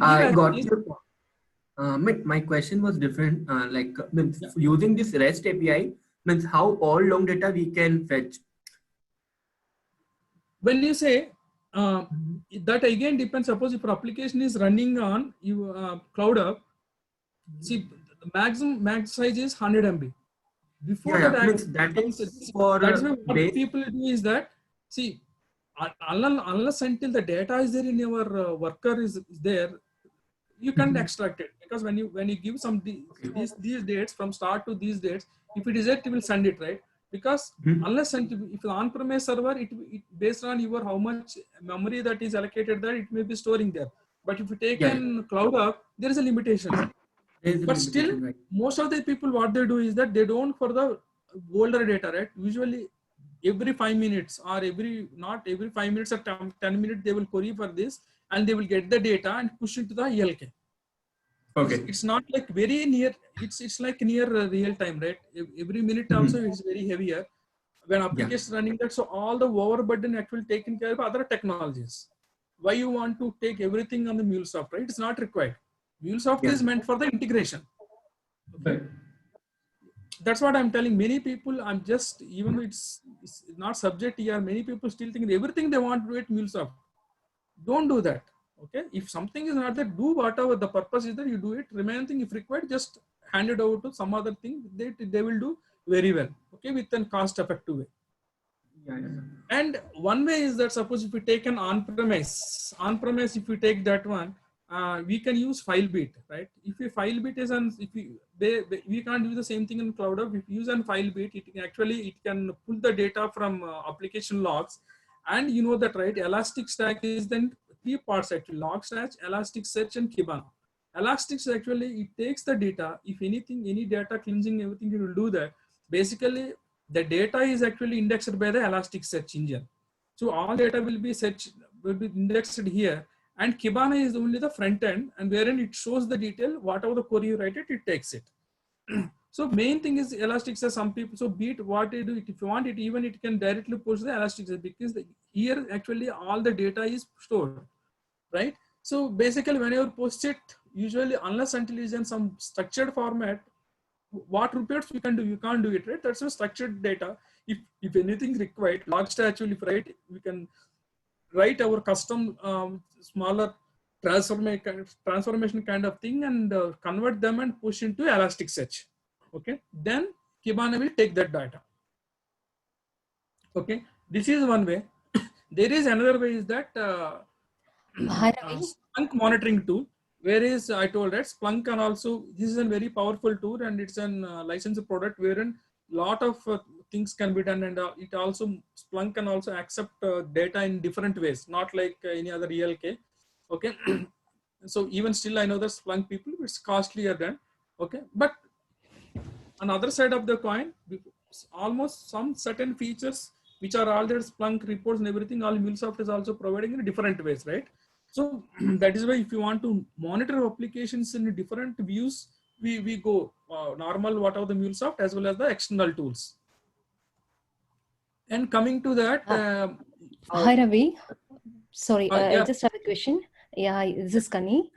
I got your point. My question was different. Using this REST API means how all long data we can fetch. When you say that again depends. Suppose if your application is running on Cloud Hub, see the maximum max size is 100 MB. Before that's what people do is that see unless until the data is there in your worker is there, you can't extract it because when you give some these dates from start to these dates, if it is it will send it, right? Because unless until if the on-premise server, it based on your how much memory that is allocated there, it may be storing there. But if you take in Cloud Hub, there is a limitation. But still, most of the people what they do is that they don't for the older data, right? Usually every 5 minutes or not every 5 minutes or 10 minutes they will query for this and they will get the data and push it to the ELK. Okay. It's not like very near, it's like near real time, right? Every minute also it's very heavier when application running that. So all the overburden actually taken care of other technologies. Why you want to take everything on the MuleSoft, right? It's not required. MuleSoft is meant for the integration. Okay. That's what I'm telling many people. I'm just, even though it's not subject here, many people still think everything they want to do it MuleSoft. Don't do that. Okay. If something is not there, do whatever the purpose is that you do it. Remaining thing, if required, just hand it over to some other thing. They will do very well. Okay. With a cost effective way. And one way is that suppose if we take an on-premise, if we take that one, we can use FileBeat, right? If a FileBeat is we can't do the same thing in Cloud Hub. If you use an FileBeat, it can pull the data from application logs, and you know that, right? Elasticstack is then 3 parts actually: Logstash, Elasticsearch, and Kibana. Elasticsearch actually it takes the data. If anything, any data cleansing, everything it will do that. Basically, the data is actually indexed by the Elasticsearch engine. So all data will be indexed here. And Kibana is only the front end, and wherein it shows the detail, whatever the query you write it takes it. So main thing is Elasticsearch. Some people, so beat what they do, if you want it, even it can directly push the Elasticsearch because here actually all the data is stored, right? So basically whenever post it, usually unless until it's in some structured format, what repeats you can do, you can't do it, right? That's a structured data. If anything required, Logstash will write, we can write our custom smaller transformation kind of thing and convert them and push into Elasticsearch. Okay, then Kibana will take that data. Okay, this is one way. There is another way is that Splunk monitoring tool. Whereas I told that Splunk can also, this is a very powerful tool and it's a licensed product wherein lot of things can be done, and it also Splunk can also accept data in different ways, not like any other ELK. Okay, so even still I know that Splunk people it's costlier than, Okay, but on the other side of the coin, almost some certain features which are all there, Splunk reports and everything, all MuleSoft is also providing in different ways, right? So that is why if you want to monitor applications in different views, we go normal whatever the MuleSoft as well as the external tools. And coming to that, hi Ravi, sorry, yeah. I just have a question. Yeah, this is Kani.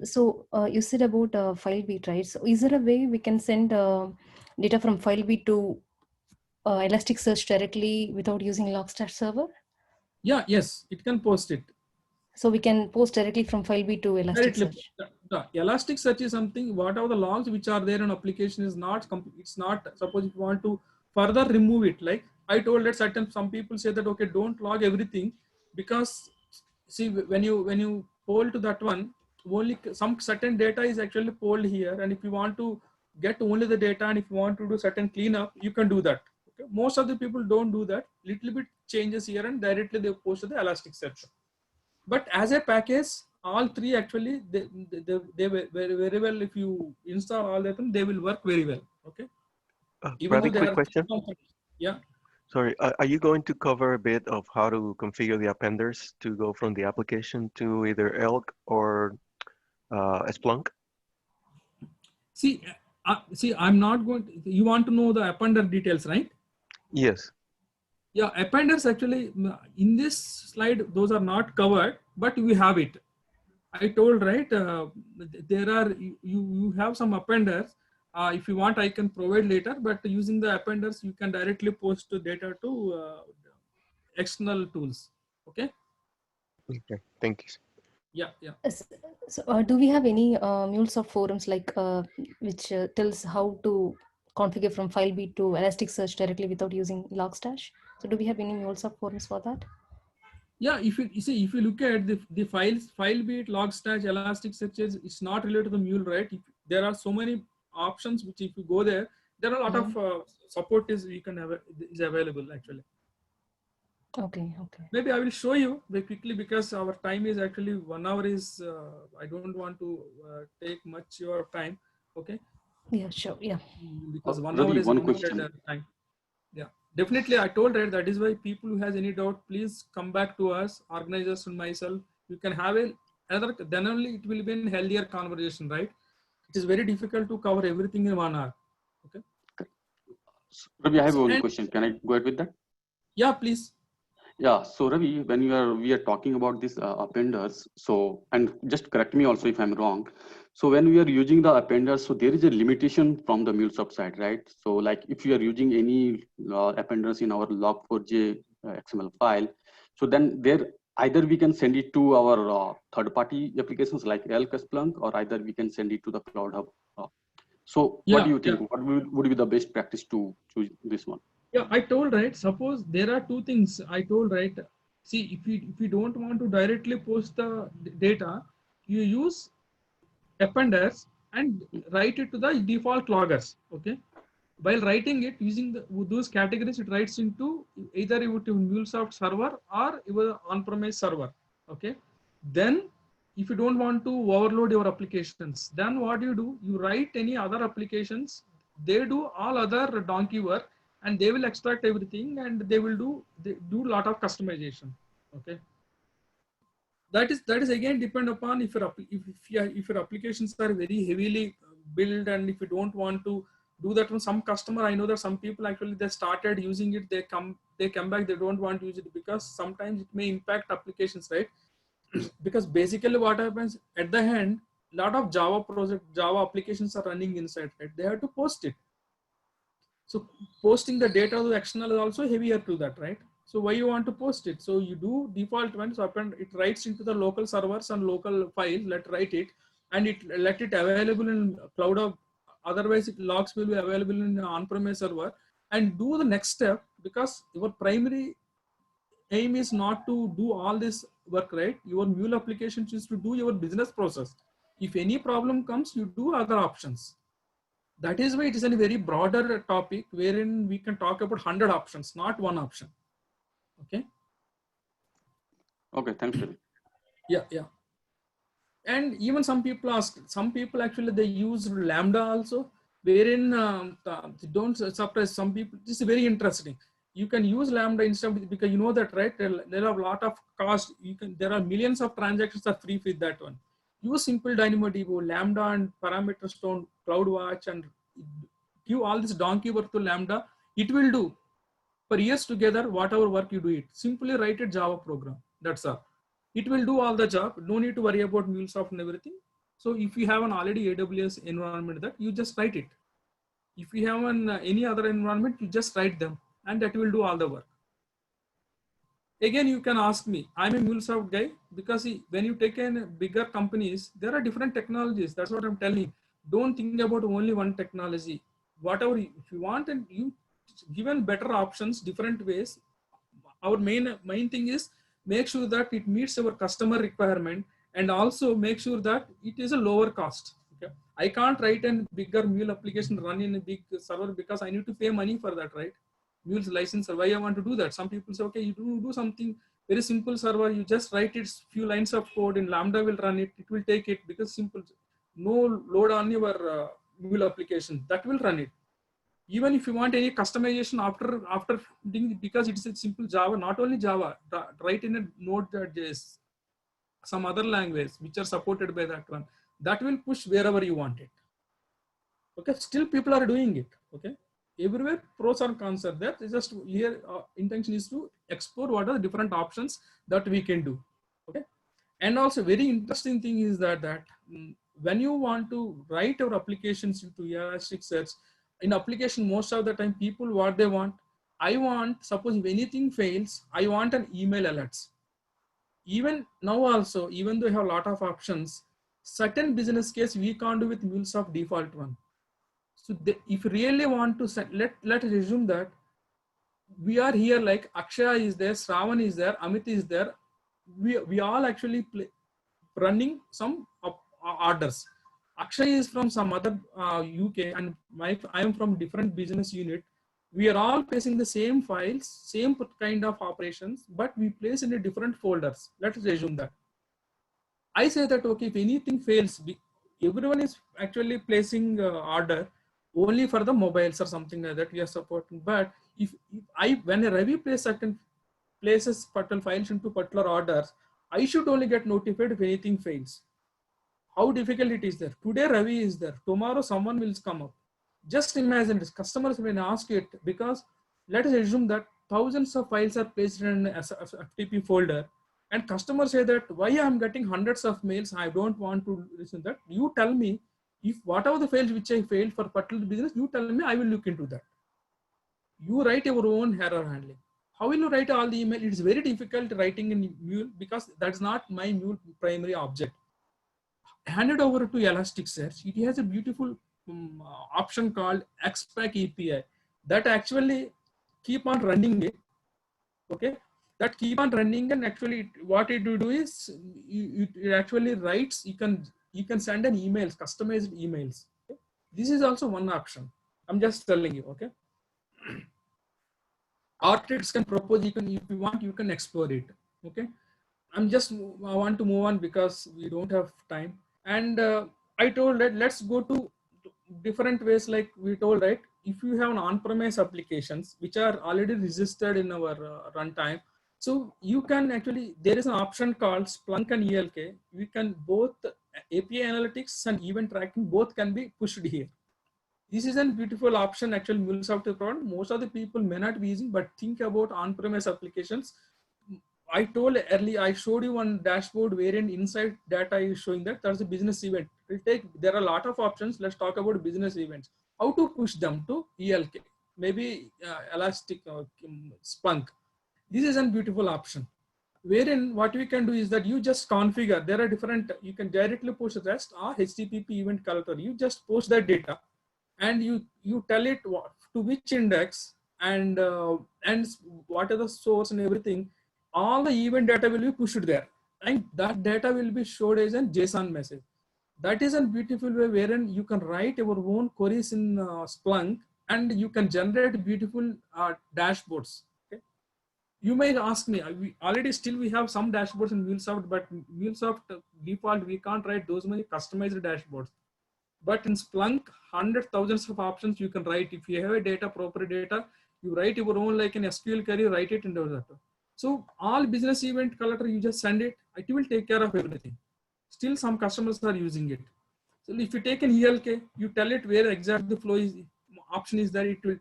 So you said about FileBeat, right? So is there a way we can send data from FileBeat to Elasticsearch directly without using Logstash server? Yeah, yes, it can post it. So we can post directly from FileBeat to Elasticsearch. The Elasticsearch is something, whatever the logs which are there in application is not, it's not, suppose if you want to further remove it, like I told that some people say that, okay, don't log everything, because see, when you poll to that one, only some certain data is actually polled here. And if you want to get only the data, and if you want to do certain cleanup, you can do that. Okay? Most of the people don't do that. Little bit changes here and directly they post to the Elasticsearch. But as a package, all three actually, they very well, if you install all of them, they will work very well. Okay. Ravi, quick question. Yeah. Sorry, are you going to cover a bit of how to configure the appenders to go from the application to either Elk or Splunk? See, I'm not going to, you want to know the appender details, right? Yes. Yeah, appenders actually, in this slide, those are not covered, but we have it. I told, right, there are, you have some appenders. If you want, I can provide later, but using the appenders, you can directly post the data to external tools. Okay. Okay, thank you. Yeah, yeah. So do we have any MuleSoft forums like which tells how to configure from FileBeat to Elasticsearch directly without using Logstash? So do we have any MuleSoft forums for that? Yeah, if you see, if you look at the files, FileBeat, Logstash, Elasticsearch, it's not related to the Mule, right? There are so many options which, if you go there, there are a lot of support is available actually. Okay, okay. Maybe I will show you very quickly, because our time is actually 1 hour is, I don't want to take much your time. Okay. Yeah, sure. Yeah. Because 1 Ravi, hour is one limited question. time. Yeah, definitely. I told, right, that is why people who has any doubt, please come back to us, organizers and myself. You can have another, then only it will be a healthier conversation, right? It is very difficult to cover everything in 1 hour. Okay. Ravi, I have one question. Can I go ahead with that? Yeah, please. Yeah, so Ravi, when we are talking about these appenders, so, and just correct me also if I'm wrong. So when we are using the appenders, so there is a limitation from the MuleSoft side, right? So like if you are using any appenders in our log4j XML file, so then there either we can send it to our third-party applications like Elk, Splunk, or either we can send it to the Cloud Hub. So what do you think? What would be the best practice to choose this one? Yeah, I told, right, suppose there are two things I told, right. See, if you don't want to directly post the data, you use appenders and write it to the default loggers. Okay. While writing it using those categories, it writes into either your MuleSoft server or your on-premise server. Okay. Then if you don't want to overload your applications, then what do? You write any other applications, they do all other donkey work, and they will extract everything, and they do a lot of customization. Okay. That is again depend upon if your applications are very heavily built, and if you don't want to do that from some customer. I know that some people actually, they started using it, they come back, they don't want to use it because sometimes it may impact applications, right? Because basically what happens at the end, lot of Java applications are running inside, right? They have to post it. So posting the data to the external is also heavier to that, right? So why you want to post it? So you do default one, so it writes into the local servers and local files, write it, and let it available in Cloud Hub. Otherwise, logs will be available in on-premise server, and do the next step, because your primary aim is not to do all this work, right? Your Mule application is to do your business process. If any problem comes, you do other options. That is why it is a very broader topic wherein we can talk about 100 options, not one option. Okay. Okay, thanks, Ravi. Yeah, yeah. And even some people ask, some people actually they use Lambda also, wherein don't surprise some people. This is very interesting. You can use Lambda instead of, because you know that, right? There are a lot of cost. You can, there are millions of transactions are free with that one. Use simple DynamoDB, Lambda and parameter stone, CloudWatch, and give all this donkey work to Lambda. It will do for years together whatever work you do it. Simply write a Java program. That's all. It will do all the job. No need to worry about MuleSoft and everything. So if you have an already AWS environment, that you just write it. If you have an any other environment, you just write them, and that will do all the work. Again, you can ask me, I'm a MuleSoft guy, because when you take in bigger companies, there are different technologies. That's what I'm telling. Don't think about only one technology. Whatever, if you want, and you given better options, different ways. Our main thing is make sure that it meets our customer requirement, and also make sure that it is a lower cost. Okay, I can't write a bigger Mule application run in a big server because I need to pay money for that, right? Mule's license. Why I want to do that? Some people say, okay, you do something very simple server. You just write it few lines of code, and Lambda will run it. It will take it, because simple, no load on your Mule application, that will run it. Even if you want any customization after doing, because it's a simple Java, not only Java, write in a Node.js, some other language which are supported by that one, that will push wherever you want it. Okay, still people are doing it. Okay, everywhere pros and cons are there. It's just here intention is to explore what are the different options that we can do. Okay, and also very interesting thing is that when you want to write your applications into Elasticsearch, in application, most of the time people what they want, I want, suppose if anything fails, I want an email alerts. Even now also, even though we have a lot of options, certain business case we can't do with MuleSoft default one. So if you really want to set, let's assume that we are here, like Akshaya is there, Shravan is there, Amit is there. We all actually running some orders. Akshay is from some other UK, and I am from different business unit. We are all placing the same files, same kind of operations, but we place in a different folders. Let's assume that. I say that, okay, if anything fails, everyone is actually placing order only for the mobiles or something like that we are supporting. But if when a Ravi places certain places particular files into particular orders, I should only get notified if anything fails. How difficult it is there. Today Ravi is there. Tomorrow someone will come up. Just imagine this. Customers will ask it, because let us assume that thousands of files are placed in an FTP folder, and customers say that why I am getting hundreds of mails, I don't want to listen to that. You tell me, if whatever the files which I failed for particular business, you tell me, I will look into that. You write your own error handling. How will you write all the email? It's very difficult writing in Mule, because that's not my Mule primary object. Handed over to Elasticsearch, it has a beautiful option called XPack API that actually keep on running it. Okay, that keep on running, and actually what it will do is it actually writes. You can send an emails, customized emails. Okay? This is also one option. I'm just telling you. Okay. Architects can propose, if you want, you can explore it. Okay, I want to move on because we don't have time. And I told that let's go to different ways, like we told, right? If you have an on-premise applications which are already registered in our runtime, so you can actually, there is an option called Splunk and ELK. We can both API analytics and event tracking both can be pushed here. This is a beautiful option actually MuleSoft is providing. Most of the people may not be using, but think about on-premise applications. I told earlier, I showed you one dashboard wherein inside data is showing that there's a business event. There are a lot of options. Let's talk about business events. How to push them to ELK, maybe Elastic or Splunk. This is a beautiful option. Wherein what we can do is that you just configure. There are different, you can directly post REST or HTTP event collector. You just post that data, and you tell it to which index and what are the source and everything. All the event data will be pushed there, and that data will be showed as a JSON message. That is a beautiful way wherein you can write your own queries in Splunk, and you can generate beautiful dashboards. Okay? You may ask me, we already still we have some dashboards in MuleSoft, but MuleSoft default, we can't write those many customized dashboards. But in Splunk, hundreds, thousands of options you can write. If you have a data, proper data, you write your own like an SQL query, write it into that. So all business event collector, you just send it, it will take care of everything. Still some customers are using it. So if you take an ELK, you tell it where exactly the flow is, option is there, it will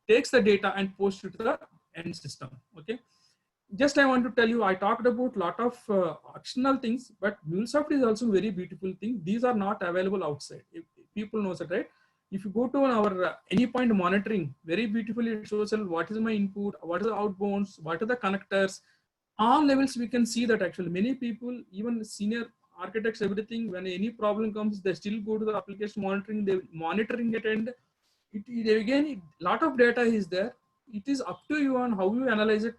takes the data and post it to the end system. Okay. Just I want to tell you, I talked about a lot of optional things, but MuleSoft is also very beautiful thing. These are not available outside. If people knows it, right? If you go to our any point monitoring, very beautifully it shows what is my input, what is the outbounds, what are the connectors, all levels we can see that actually many people, even senior architects, everything, when any problem comes, they still go to the application monitoring, they monitoring it, and again, lot of data is there. It is up to you on how you analyze it,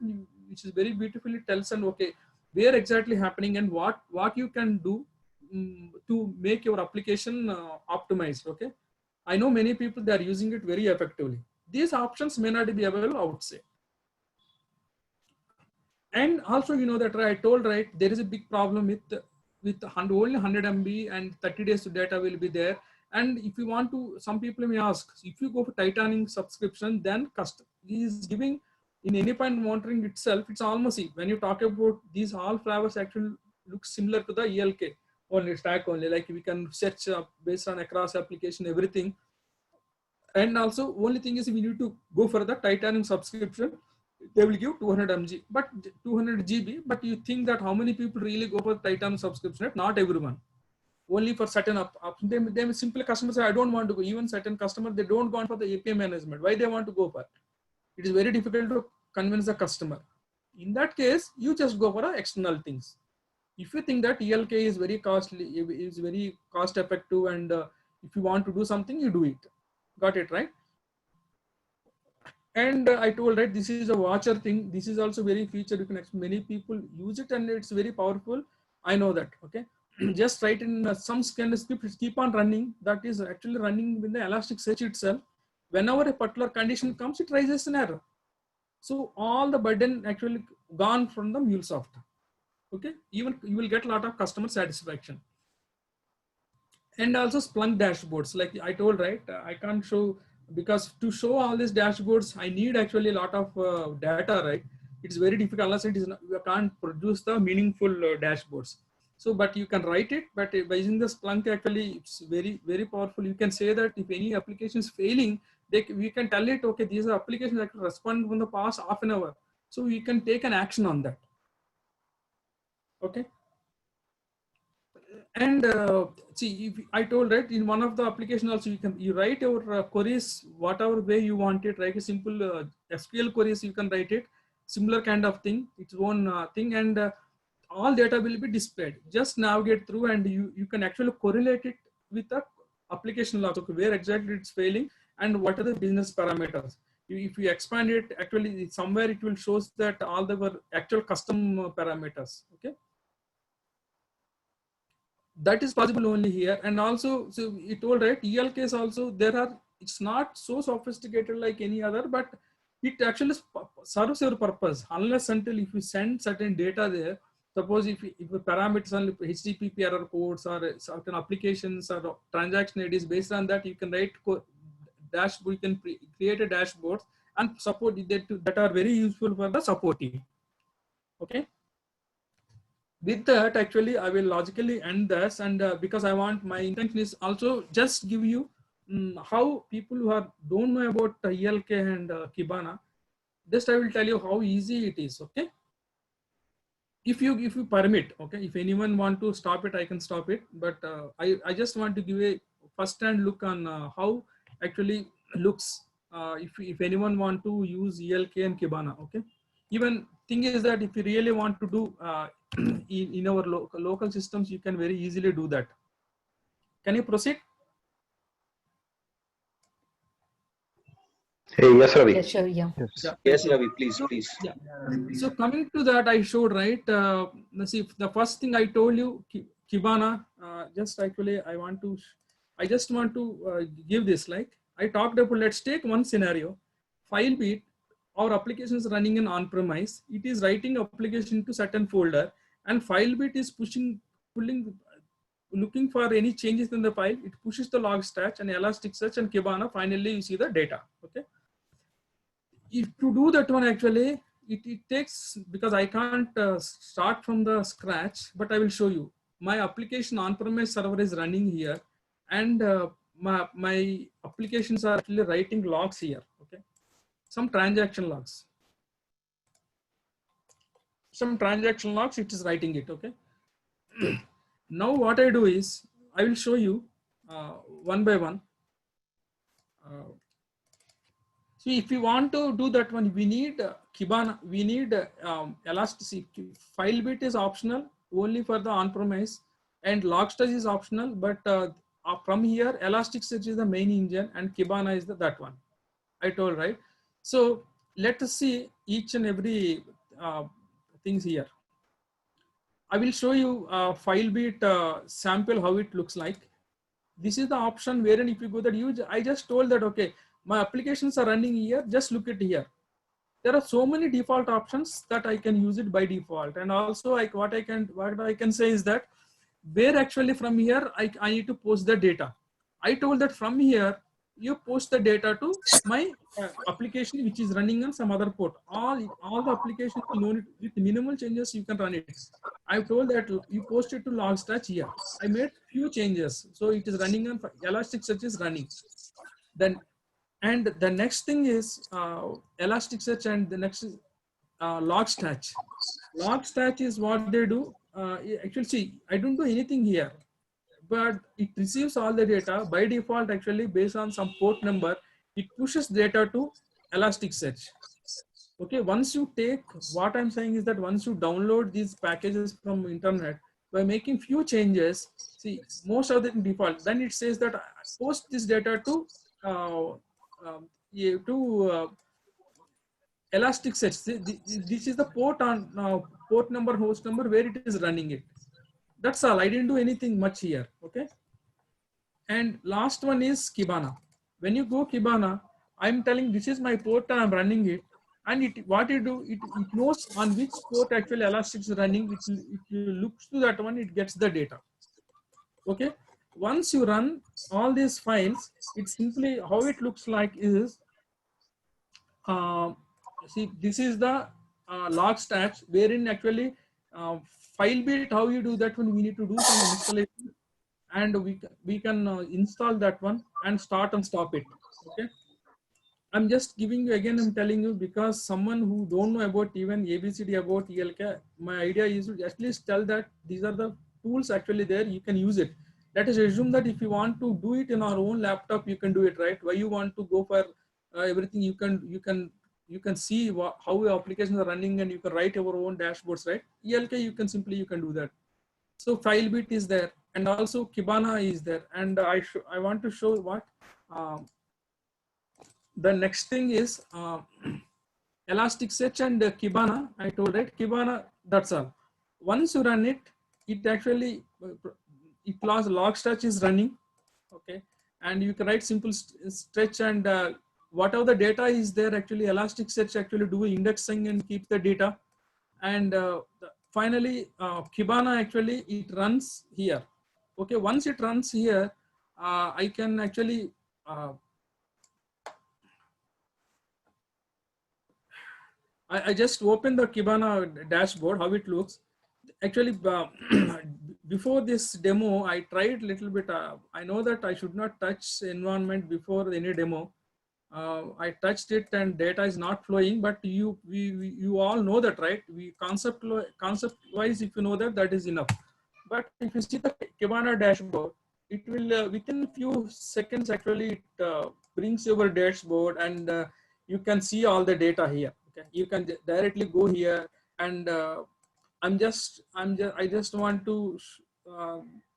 which is very beautifully tells and okay, where exactly happening and what you can do to make your application optimized. Okay, I know many people, they are using it very effectively. These options may not be available outside. And also, you know that I told, right, there is a big problem with only 100 MB and 30 days to data will be there. And if you want to, some people may ask, if you go for Titanic subscription, then custom is giving in any point monitoring itself, it's almost, when you talk about these all flavors actually look similar to the ELK only stack only, like we can search based on across application, everything. And also only thing is we need to go for the Titanic subscription. They will give 200 MB, but 200 GB. But you think that how many people really go for Titanic subscription? Not everyone. Only for certain they simple customers say, I don't want to go. Even certain customers, they don't go for the API management. Why they want to go for? It is very difficult to convince the customer. In that case, you just go for external things. If you think that ELK is very costly, is very cost effective, and if you want to do something, you do it. Got it, right? And I told, right, this is a watcher thing. This is also very feature. You can many people use it and it's very powerful. I know that. Okay. Just write in some kind of script, keep on running. That is actually running with the Elasticsearch itself. Whenever a particular condition comes, it raises an error. So all the burden actually gone from the MuleSoft. Okay. Even you will get a lot of customer satisfaction. And also Splunk dashboards. Like I told, right, I can't show, because to show all these dashboards, I need actually a lot of data, right? It's very difficult unless it is not, you can't produce the meaningful dashboards. So, but you can write it, but by using the Splunk, actually, it's very, very powerful. You can say that if any application is failing, we can tell it, okay, these are applications that respond from the past half an hour. So you can take an action on that. Okay. And see, if I told, right, in one of the application also, you write your queries whatever way you want it, right? A simple SQL queries, you can write it, similar kind of thing, its own thing, and all data will be displayed. Just navigate through, and you can actually correlate it with the application logs, okay, where exactly it's failing and what are the business parameters. If you expand it, actually somewhere it will show that all the actual custom parameters. Okay. That is possible only here. And also, so it told, right, ELKs also, there are, it's not so sophisticated like any other, but it actually serves your purpose unless until if you send certain data there. Suppose if the parameters on HTTP error codes or certain applications or transaction IDs, based on that you can write dashboard, you can create a dashboard and support that are very useful for the support team. Okay. With that, actually, I will logically end this, and because I want, my intention is also just give you how people who don't know about ELK and Kibana, just I will tell you how easy it is. Okay. If you permit, okay, if anyone want to stop it, I can stop it. But I just want to give a first-hand look on how actually looks. If anyone want to use ELK and Kibana, okay. Even thing is that if you really want to do in our local systems, you can very easily do that. Can you proceed? Hey, yes, Ravi. Yes, sure, yeah. Yes, Ravi, please. Yeah. So coming to that, I showed, right, let's see, the first thing I told you, Kibana, just actually, I just want to give this, like I talked about, let's take one scenario, FileBeat. our application is running in on-premise, it is writing application to certain folder, and FileBit is looking for any changes in the file. It pushes the Logstash and Elasticsearch and Kibana. Finally, you see the data. Okay. If to do that one, actually, it takes, because I can't start from the scratch, but I will show you. My application on-premise server is running here, and my applications are actually writing logs here. Okay. Some transaction logs. Some transaction logs, it is writing it. Okay. Now what I do is, I will show you one by one. See, if you want to do that one, we need Kibana, we need Elastic. FileBit is optional only for the on-premise, and Logstash is optional, but from here, Elasticsearch is the main engine and Kibana is that one. I told, right? So let us see each and every things here. I will show you FileBit sample, how it looks like. This is the option wherein if you go that use, I just told that, okay, my applications are running here, just look at here. There are so many default options that I can use it by default. And also what I can say is that where actually from here, I need to post the data. I told that from here, you post the data to my application, which is running on some other port. All the applications, you know, with minimal changes, you can run it. I told that you post it to Logstash here. I made few changes. So it is running on Elasticsearch is running. Then, and the next thing is Elasticsearch, and the next is Logstash. Logstash is what they do. Actually, see, I don't do anything here, but it receives all the data by default. Actually, based on some port number, it pushes data to Elasticsearch. Okay, once you take, what I'm saying is that once you download these packages from internet, by making few changes, see, most of the default, then it says that post this data to Elasticsearch. This is the port on port number, host number, where it is running it. That's all. I didn't do anything much here. Okay. And last one is Kibana. When you go Kibana, I'm telling this is my port and I'm running it. And what it do, it knows on which port actually Elastic is running. It looks to that one, it gets the data. Okay. Once you run all these files, it's simply how it looks like is, see, this is the Logstash, wherein actually FileBit, how you do that one, we need to do some installation, and we can install that one and start and stop it. Okay. I'm just giving you again, I'm telling you, because someone who don't know about even ABCD about ELK, my idea is to at least tell that these are the tools actually there, you can use it. Let us assume that if you want to do it in our own laptop, you can do it, right? Why you want to go for everything? You can see how your applications are running, and you can write your own dashboards, right? ELK, you can do that. So FileBit is there, and also Kibana is there. And I want to show what the next thing is Elasticsearch and Kibana. I told, right? Kibana, that's all. Once you run it, it actually, Logstash is running. Okay. And you can write simple stretch, and whatever the data is there, actually Elasticsearch actually do indexing and keep the data. And finally, Kibana actually, it runs here. Okay. Once it runs here, I can actually, I just open the Kibana dashboard, how it looks. Actually, before this demo, I tried a little bit. I know that I should not touch environment before any demo. I touched it and data is not flowing, but you all know that, right? Concept wise, if you know that, that is enough. But if you see the Kibana dashboard, it will within few seconds actually it brings your dashboard, and you can see all the data here. Okay, you can directly go here, and I just want to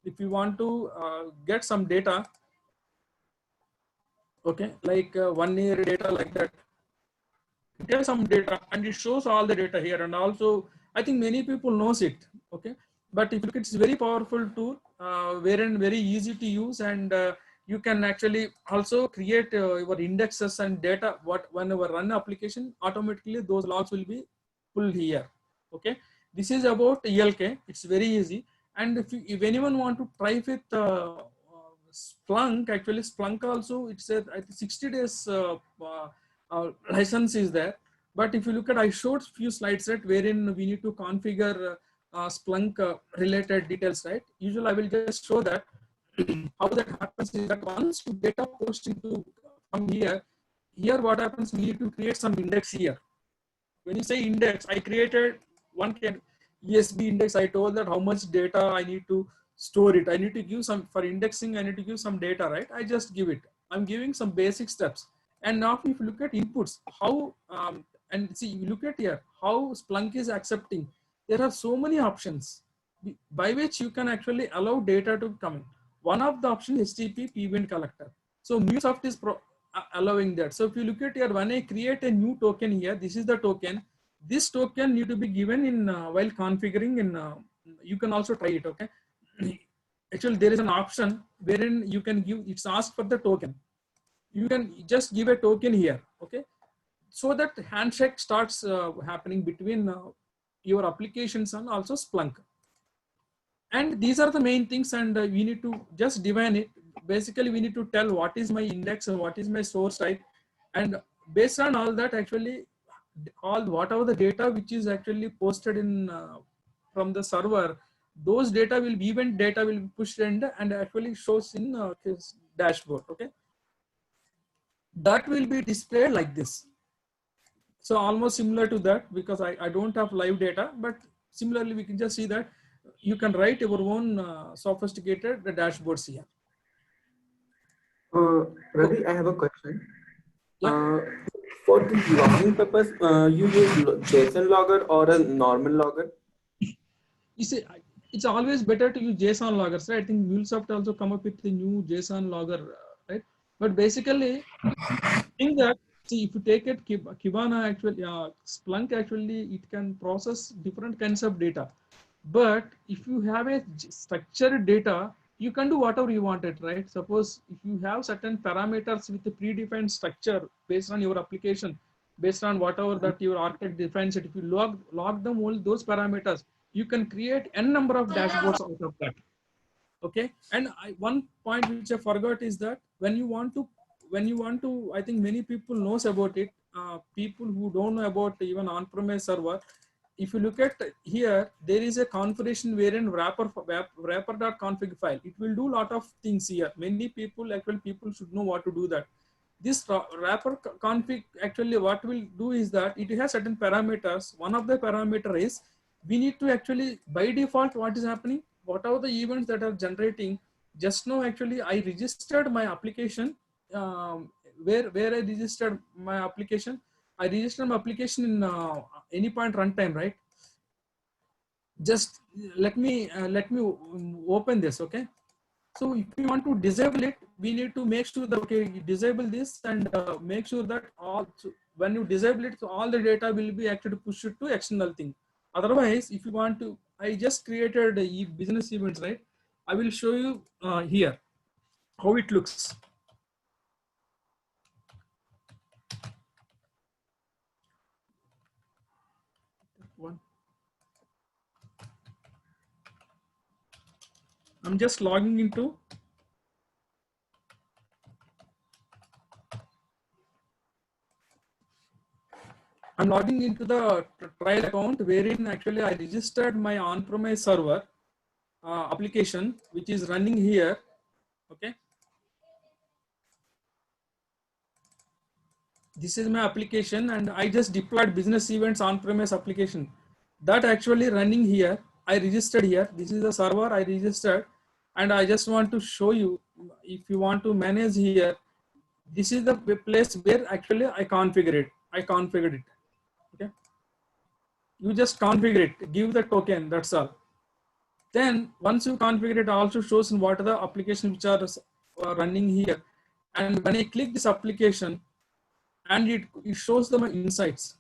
if you want to get some data, okay, like 1 year data like that, get some data, and it shows all the data here. And also, I think many people knows it. Okay, but if it's very powerful tool, wherein very easy to use, and You can actually also create your indexes and data. Whenever run application, automatically those logs will be pulled here. Okay, this is about ELK. It's very easy. And if anyone want to try with Splunk, actually Splunk also, it's a 60 days license is there. But if you look at, I showed few slides, right, wherein we need to configure Splunk related details, right? Usually I will just show that. How that happens is that once you data post into from here what happens, we need to create some index here. When you say index, I created one ESB index. I told that how much data I need to store it. I need to give some, for indexing, I need to give some data, right? I just give it. I'm giving some basic steps. And now if you look at inputs, how, and see, you look at here, how Splunk is accepting. There are so many options by which you can actually allow data to come in. One of the options HTTP event collector. So MuleSoft is allowing that. So if you look at here, when I create a new token here, this is the token. This token need to be given in while configuring in. You can also try it. Okay. Actually, there is an option wherein you can give. It's asked for the token. You can just give a token here. Okay. So that handshake starts happening between your applications and also Splunk. And these are the main things, and we need to just define it. Basically, we need to tell what is my index and what is my source type. And based on all that, actually, whatever the data which is actually posted in from the server, those data will be, event data will be pushed in and actually shows in this dashboard. Okay. That will be displayed like this. So almost similar to that, because I don't have live data, but similarly, we can just see that you can write your own sophisticated dashboards here. Ravi, I have a question. Yeah. For the logging purpose, you use JSON logger or a normal logger? You see, it's always better to use JSON loggers, right? I think MuleSoft also come up with the new JSON logger, right? But basically, I think that, see, if you take it, Kibana actually, Splunk actually, it can process different kinds of data. But if you have a structured data, you can do whatever you want it, right? Suppose if you have certain parameters with a predefined structure based on your application, based on whatever that your architect defines it, if you log them all those parameters, you can create n number of dashboards out of that. Okay. And one point which I forgot is that when you want to, I think many people knows about it. People who don't know about even on-premise server, if you look at here, there is a configuration wherein wrapper.config file. It will do a lot of things here. Many people, actually people should know what to do that. This wrapper config, actually what will do is that it has certain parameters. One of the parameter is we need to actually, by default, what is happening, what are the events that are generating. Just now, actually, I registered my application. Where I registered my application, I registered my application in Anypoint runtime, right? Just let me open this, okay? So if you want to disable it, we need to make sure that, okay, you disable this and make sure that when you disable it, so all the data will be actually pushed to external thing. Otherwise, if you want to, I just created a business events, right? I will show you here how it looks. One. I'm just logging into. I'm logging into the trial account wherein actually I registered my on-premise server application, which is running here. Okay. This is my application and I just deployed business events on-premise application that actually running here. I registered here. This is the server I registered, and I just want to show you, if you want to manage here, this is the place where actually I configured it. Okay. You just configure it, give the token, that's all. Then once you configure it, also shows in what are the applications which are running here. And when I click this application, and it shows them insights.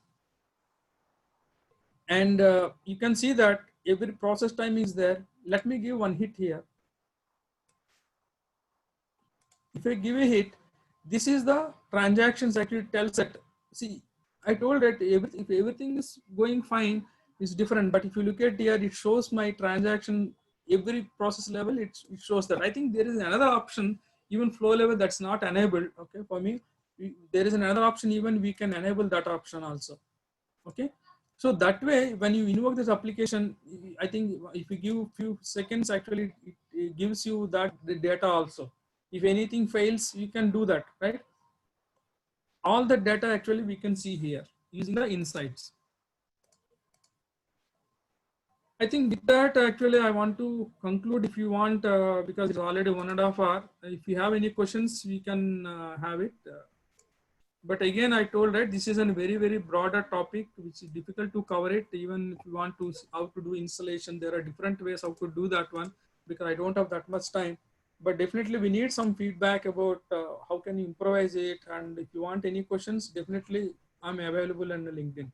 And you can see that every process time is there. Let me give one hit here. If I give a hit, this is the transactions actually tells that, see, I told that if everything is going fine, it's different. But if you look at here, it shows my transaction, every process level, it shows that. I think there is another option, even flow level, that's not enabled. Okay, for me, there is another option, even we can enable that option also. Okay. So that way, when you invoke this application, I think if you give few seconds, actually it gives you that the data also. If anything fails, you can do that, right? All the data actually we can see here using the insights. I think with that, actually, I want to conclude if you want, because it's already 1.5 hours. If you have any questions, we can have it. But again, I told that this is a very, very broader topic, which is difficult to cover it. Even if you want to, how to do installation, there are different ways how to do that one, because I don't have that much time. But definitely we need some feedback about how can you improvise it. And if you want any questions, definitely I'm available on LinkedIn.